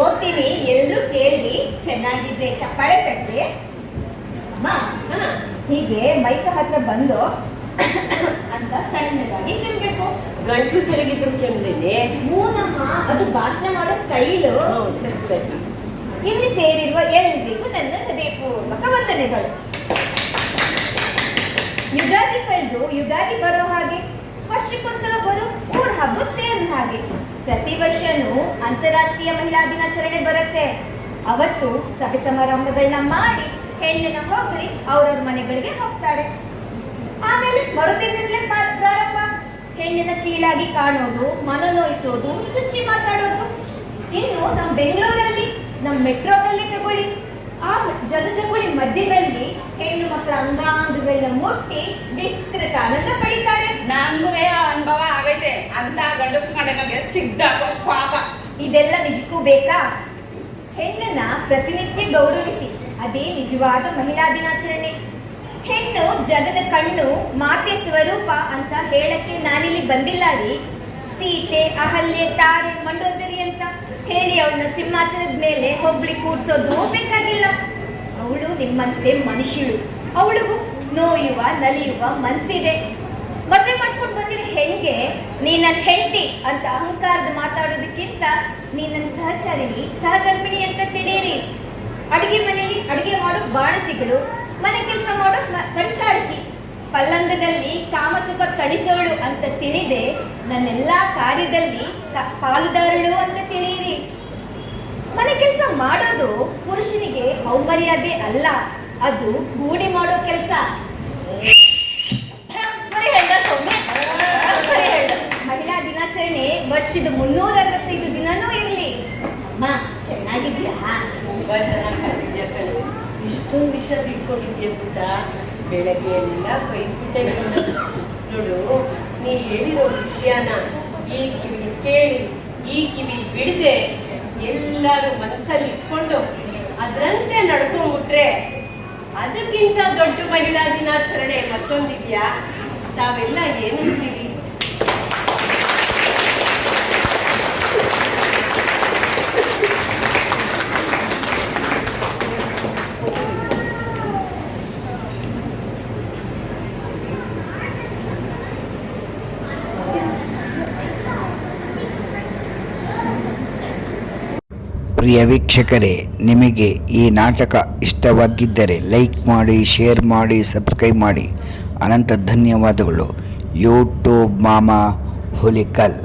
ಓದ್ತೀನಿ, ಎಲ್ರೂ ಕೇಳಿ ಚೆನ್ನಾಗಿದ್ರೆ ಚಪ್ಪಾಳೆ ತಟ್ಟಿ. ಅಮ್ಮ ಹಾ, ಹೀಗೆ ಮೈಕ ಹತ್ರ ಬಂದು ಅಂತ ಸಣ್ಣದಾಗಿ ತಿನ್ಬೇಕು. ಗಂಟ್ಲು ಸರಿಗಿದ್ರು ಕೆಮ್ದೇನೆ. ಹೂನಮ್ಮ ಅದು ಭಾಷಣ ಮಾಡೋ ಸ್ಟೈಲು. ಸರಿ ಸರಿ. ಇಲ್ಲಿ ಸೇರಿರುವ ಎಲ್ರಿಗೂ ನನ್ನ ಹೃದಯಪೂರ್ವಕ ವಂದನೆಗಳು. ಯುಗಾದಿ ಕಳೆದು ಯುಗಾದಿ ಬರೋ ಹಾಗೆ, ವರ್ಷಕ್ಕೊಂದ್ಸಲ ಬರೋ ಮೂರ್ ಹಬ್ಬದ ತೇರ್ನ ಹಾಗೆ ಪ್ರತಿ ವರ್ಷನೂ ಅಂತಾರಾಷ್ಟ್ರೀಯ ಮಹಿಳಾ ದಿನಾಚರಣೆ ಬರುತ್ತೆ. ಅವತ್ತು ಸಭೆ ಸಮಾರಂಭಗಳನ್ನ ಮಾಡಿ ಹೆಣ್ಣನ್ನ ಹೊಗಳಿ ಅವ್ರವ್ರ ಮನೆಗಳಿಗೆ ಹೋಗ್ತಾರೆ. ಆಮೇಲೆ ಮರುದಿನದಲ್ಲೇ ಪ್ರಾರಂಭ. ಹೆಣ್ಣಿನ ಕೀಳಾಗಿ ಕಾಣೋದು, ಮನನೋಯಿಸೋದು, ಚುಚ್ಚಿ ಮಾತಾಡೋದು. ಇನ್ನು ನಮ್ಮ ಬೆಂಗಳೂರಲ್ಲಿ, ನಮ್ಮ ಮೆಟ್ರೋದಲ್ಲಿ ತಗೊಳ್ಳಿ, ಆ ಜಗಜಗುಳಿ ಮಧ್ಯದಲ್ಲಿ ಹೆಣ್ಣು ಮಕ್ಕಳ ಅಂಗಾಂಗಗಳನ್ನ ಮುಟ್ಟಿ ವಿಕೃತ ಆನಂದ ಪಡಿತಾರೆ. ನನ್ಗೂ ಆ ಅನುಭವ ಆಗೈತೆ. ಅಂತ ಗಂಡಸು ಮಾಡಿ ನಮಗೆ ಸಿಗ್ದ ಪಾಪ. ಇದೆಲ್ಲ ನಿಜಕ್ಕೂ ಬೇಕಾ? ಹೆಣ್ಣನ್ನ ಪ್ರತಿನಿತ್ಯ ಗೌರವಿಸಿ, ಅದೇ ನಿಜವಾದ ಮಹಿಳಾ ದಿನಾಚರಣೆ. ಹೆಣ್ಣು ಜಗದ ಕಣ್ಣು, ಮಾತೆ ಸ್ವರೂಪ ಅಂತ ಹೇಳಕ್ಕೆ ನಾನಿಲ್ಲಿ ಬಂದಿಲ್ಲ ರೀ. ಸೀತೆ, ಅಹಲ್ಯೆ, ತಾರೆ, ಮಂಡೋದರಿ ಅಂತ ಹೇಳಿ ಅವಳನ್ನ ಸಿಂಹಾಸನದ ಮೇಲೆ ಹೊಬ್ಳಿ ಕೂರ್ಸೋದು ಬೇಕಾಗಿಲ್ಲ. ಅವಳು ನಿಮ್ಮಂತೆ ಮನುಷ್ಯಳು. ಅವಳಿಗೂ ನೋಯುವ ನಲಿಯುವ ಮನ್ಸಿದೆ. ಮದುವೆ ಮಾಡ್ಕೊಂಡು ಬಂದಿರೋ ಹೆಣ್ಗೆ ನೀ ನನ್ನ ಹೆಂಡತಿ ಅಂತ ಅಹಂಕಾರದ ಮಾತಾಡೋದಕ್ಕಿಂತ ನೀ ನನ್ನ ಸಹಚಾರಿಣಿ, ಸಹಗರ್ಭಿಣಿ ಅಂತ ತಿಳಿಯಿರಿ. ಅಡುಗೆ ಮನೆಯಲ್ಲಿ ಅಡುಗೆ ಮಾಡೋ ಬಾಣಸಿಗಳು, ಮನೆ ಕೆಲಸ ಮಾಡೋ ಪರಿಚಾರಕಿ, ಪಲ್ಲಂಗದಲ್ಲಿ ಕಾಮಸುಖ ತಡಿಸೋಳು ಅಂತ ತಿಳಿದೆ ನನ್ನೆಲ್ಲಾ ಕಾರ್ಯದಲ್ಲಿ ಪಾಲುದಾರಳು ಅಂತ ತಿಳಿಯಿರಿ. ಮನೆ ಕೆಲಸ ಮಾಡೋದು ಪುರುಷನಿಗೆ ಔಮರ್ಯಾದೆ ಅಲ್ಲ, ಅದು ಗೂಡಿ ಮಾಡೋ ಕೆಲಸ. ಮಹಿಳಾ ದಿನಾಚರಣೆ ವರ್ಷದ 365 ದಿನನೂ ಇರ್ಲಿ. ಅಮ್ಮ ಚೆನ್ನಾಗಿದ್ಯಾ? ತುಂಬಾ ಚೆನ್ನಾಗಿ ಕಾಣಿದ್ಯಾ ಕಣೆ. ಇಷ್ಟೊಂದು ವಿಷಯ ತಿಳ್ಕೊಂಡಿದ್ಯಾ ಪುಟ್ಟ. ಬೆಳಗ್ಗೆ ಎಲ್ಲ ಬೈದ್ಬಿಟ್ಟೆ ನೋಡು. ನೀ ಹೇಳಿರೋ ವಿಷಯನ ಈ ಕಿವಿ ಕೇಳಿ ಈ ಕಿವಿ ಬಿಡದೆ ಎಲ್ಲರೂ ಮನಸ್ಸಲ್ಲಿ ಇಟ್ಕೊಂಡು ಅದರಂತೆ ನಡ್ಕೊಂಡ್ಬಿಟ್ರೆ ಅದಕ್ಕಿಂತ ದೊಡ್ಡ ಮಹಿಳಾ ದಿನಾಚರಣೆ ಮತ್ತೊಂದಿದ್ಯಾ? ತಾವೆಲ್ಲ ಏನಂತೀರಿ? ಪ್ರಿಯ ವೀಕ್ಷಕರೇ, ನಿಮಗೆ ಈ ನಾಟಕ ಇಷ್ಟವಾಗಿದ್ದರೆ ಲೈಕ್ ಮಾಡಿ, ಶೇರ್ ಮಾಡಿ, ಸಬ್ಸ್ಕ್ರೈಬ್ ಮಾಡಿ. ಅನಂತ ಧನ್ಯವಾದಗಳು. ಯೂಟ್ಯೂಬ್ ಮಾಮಾ ಹುಲಿಕಲ್.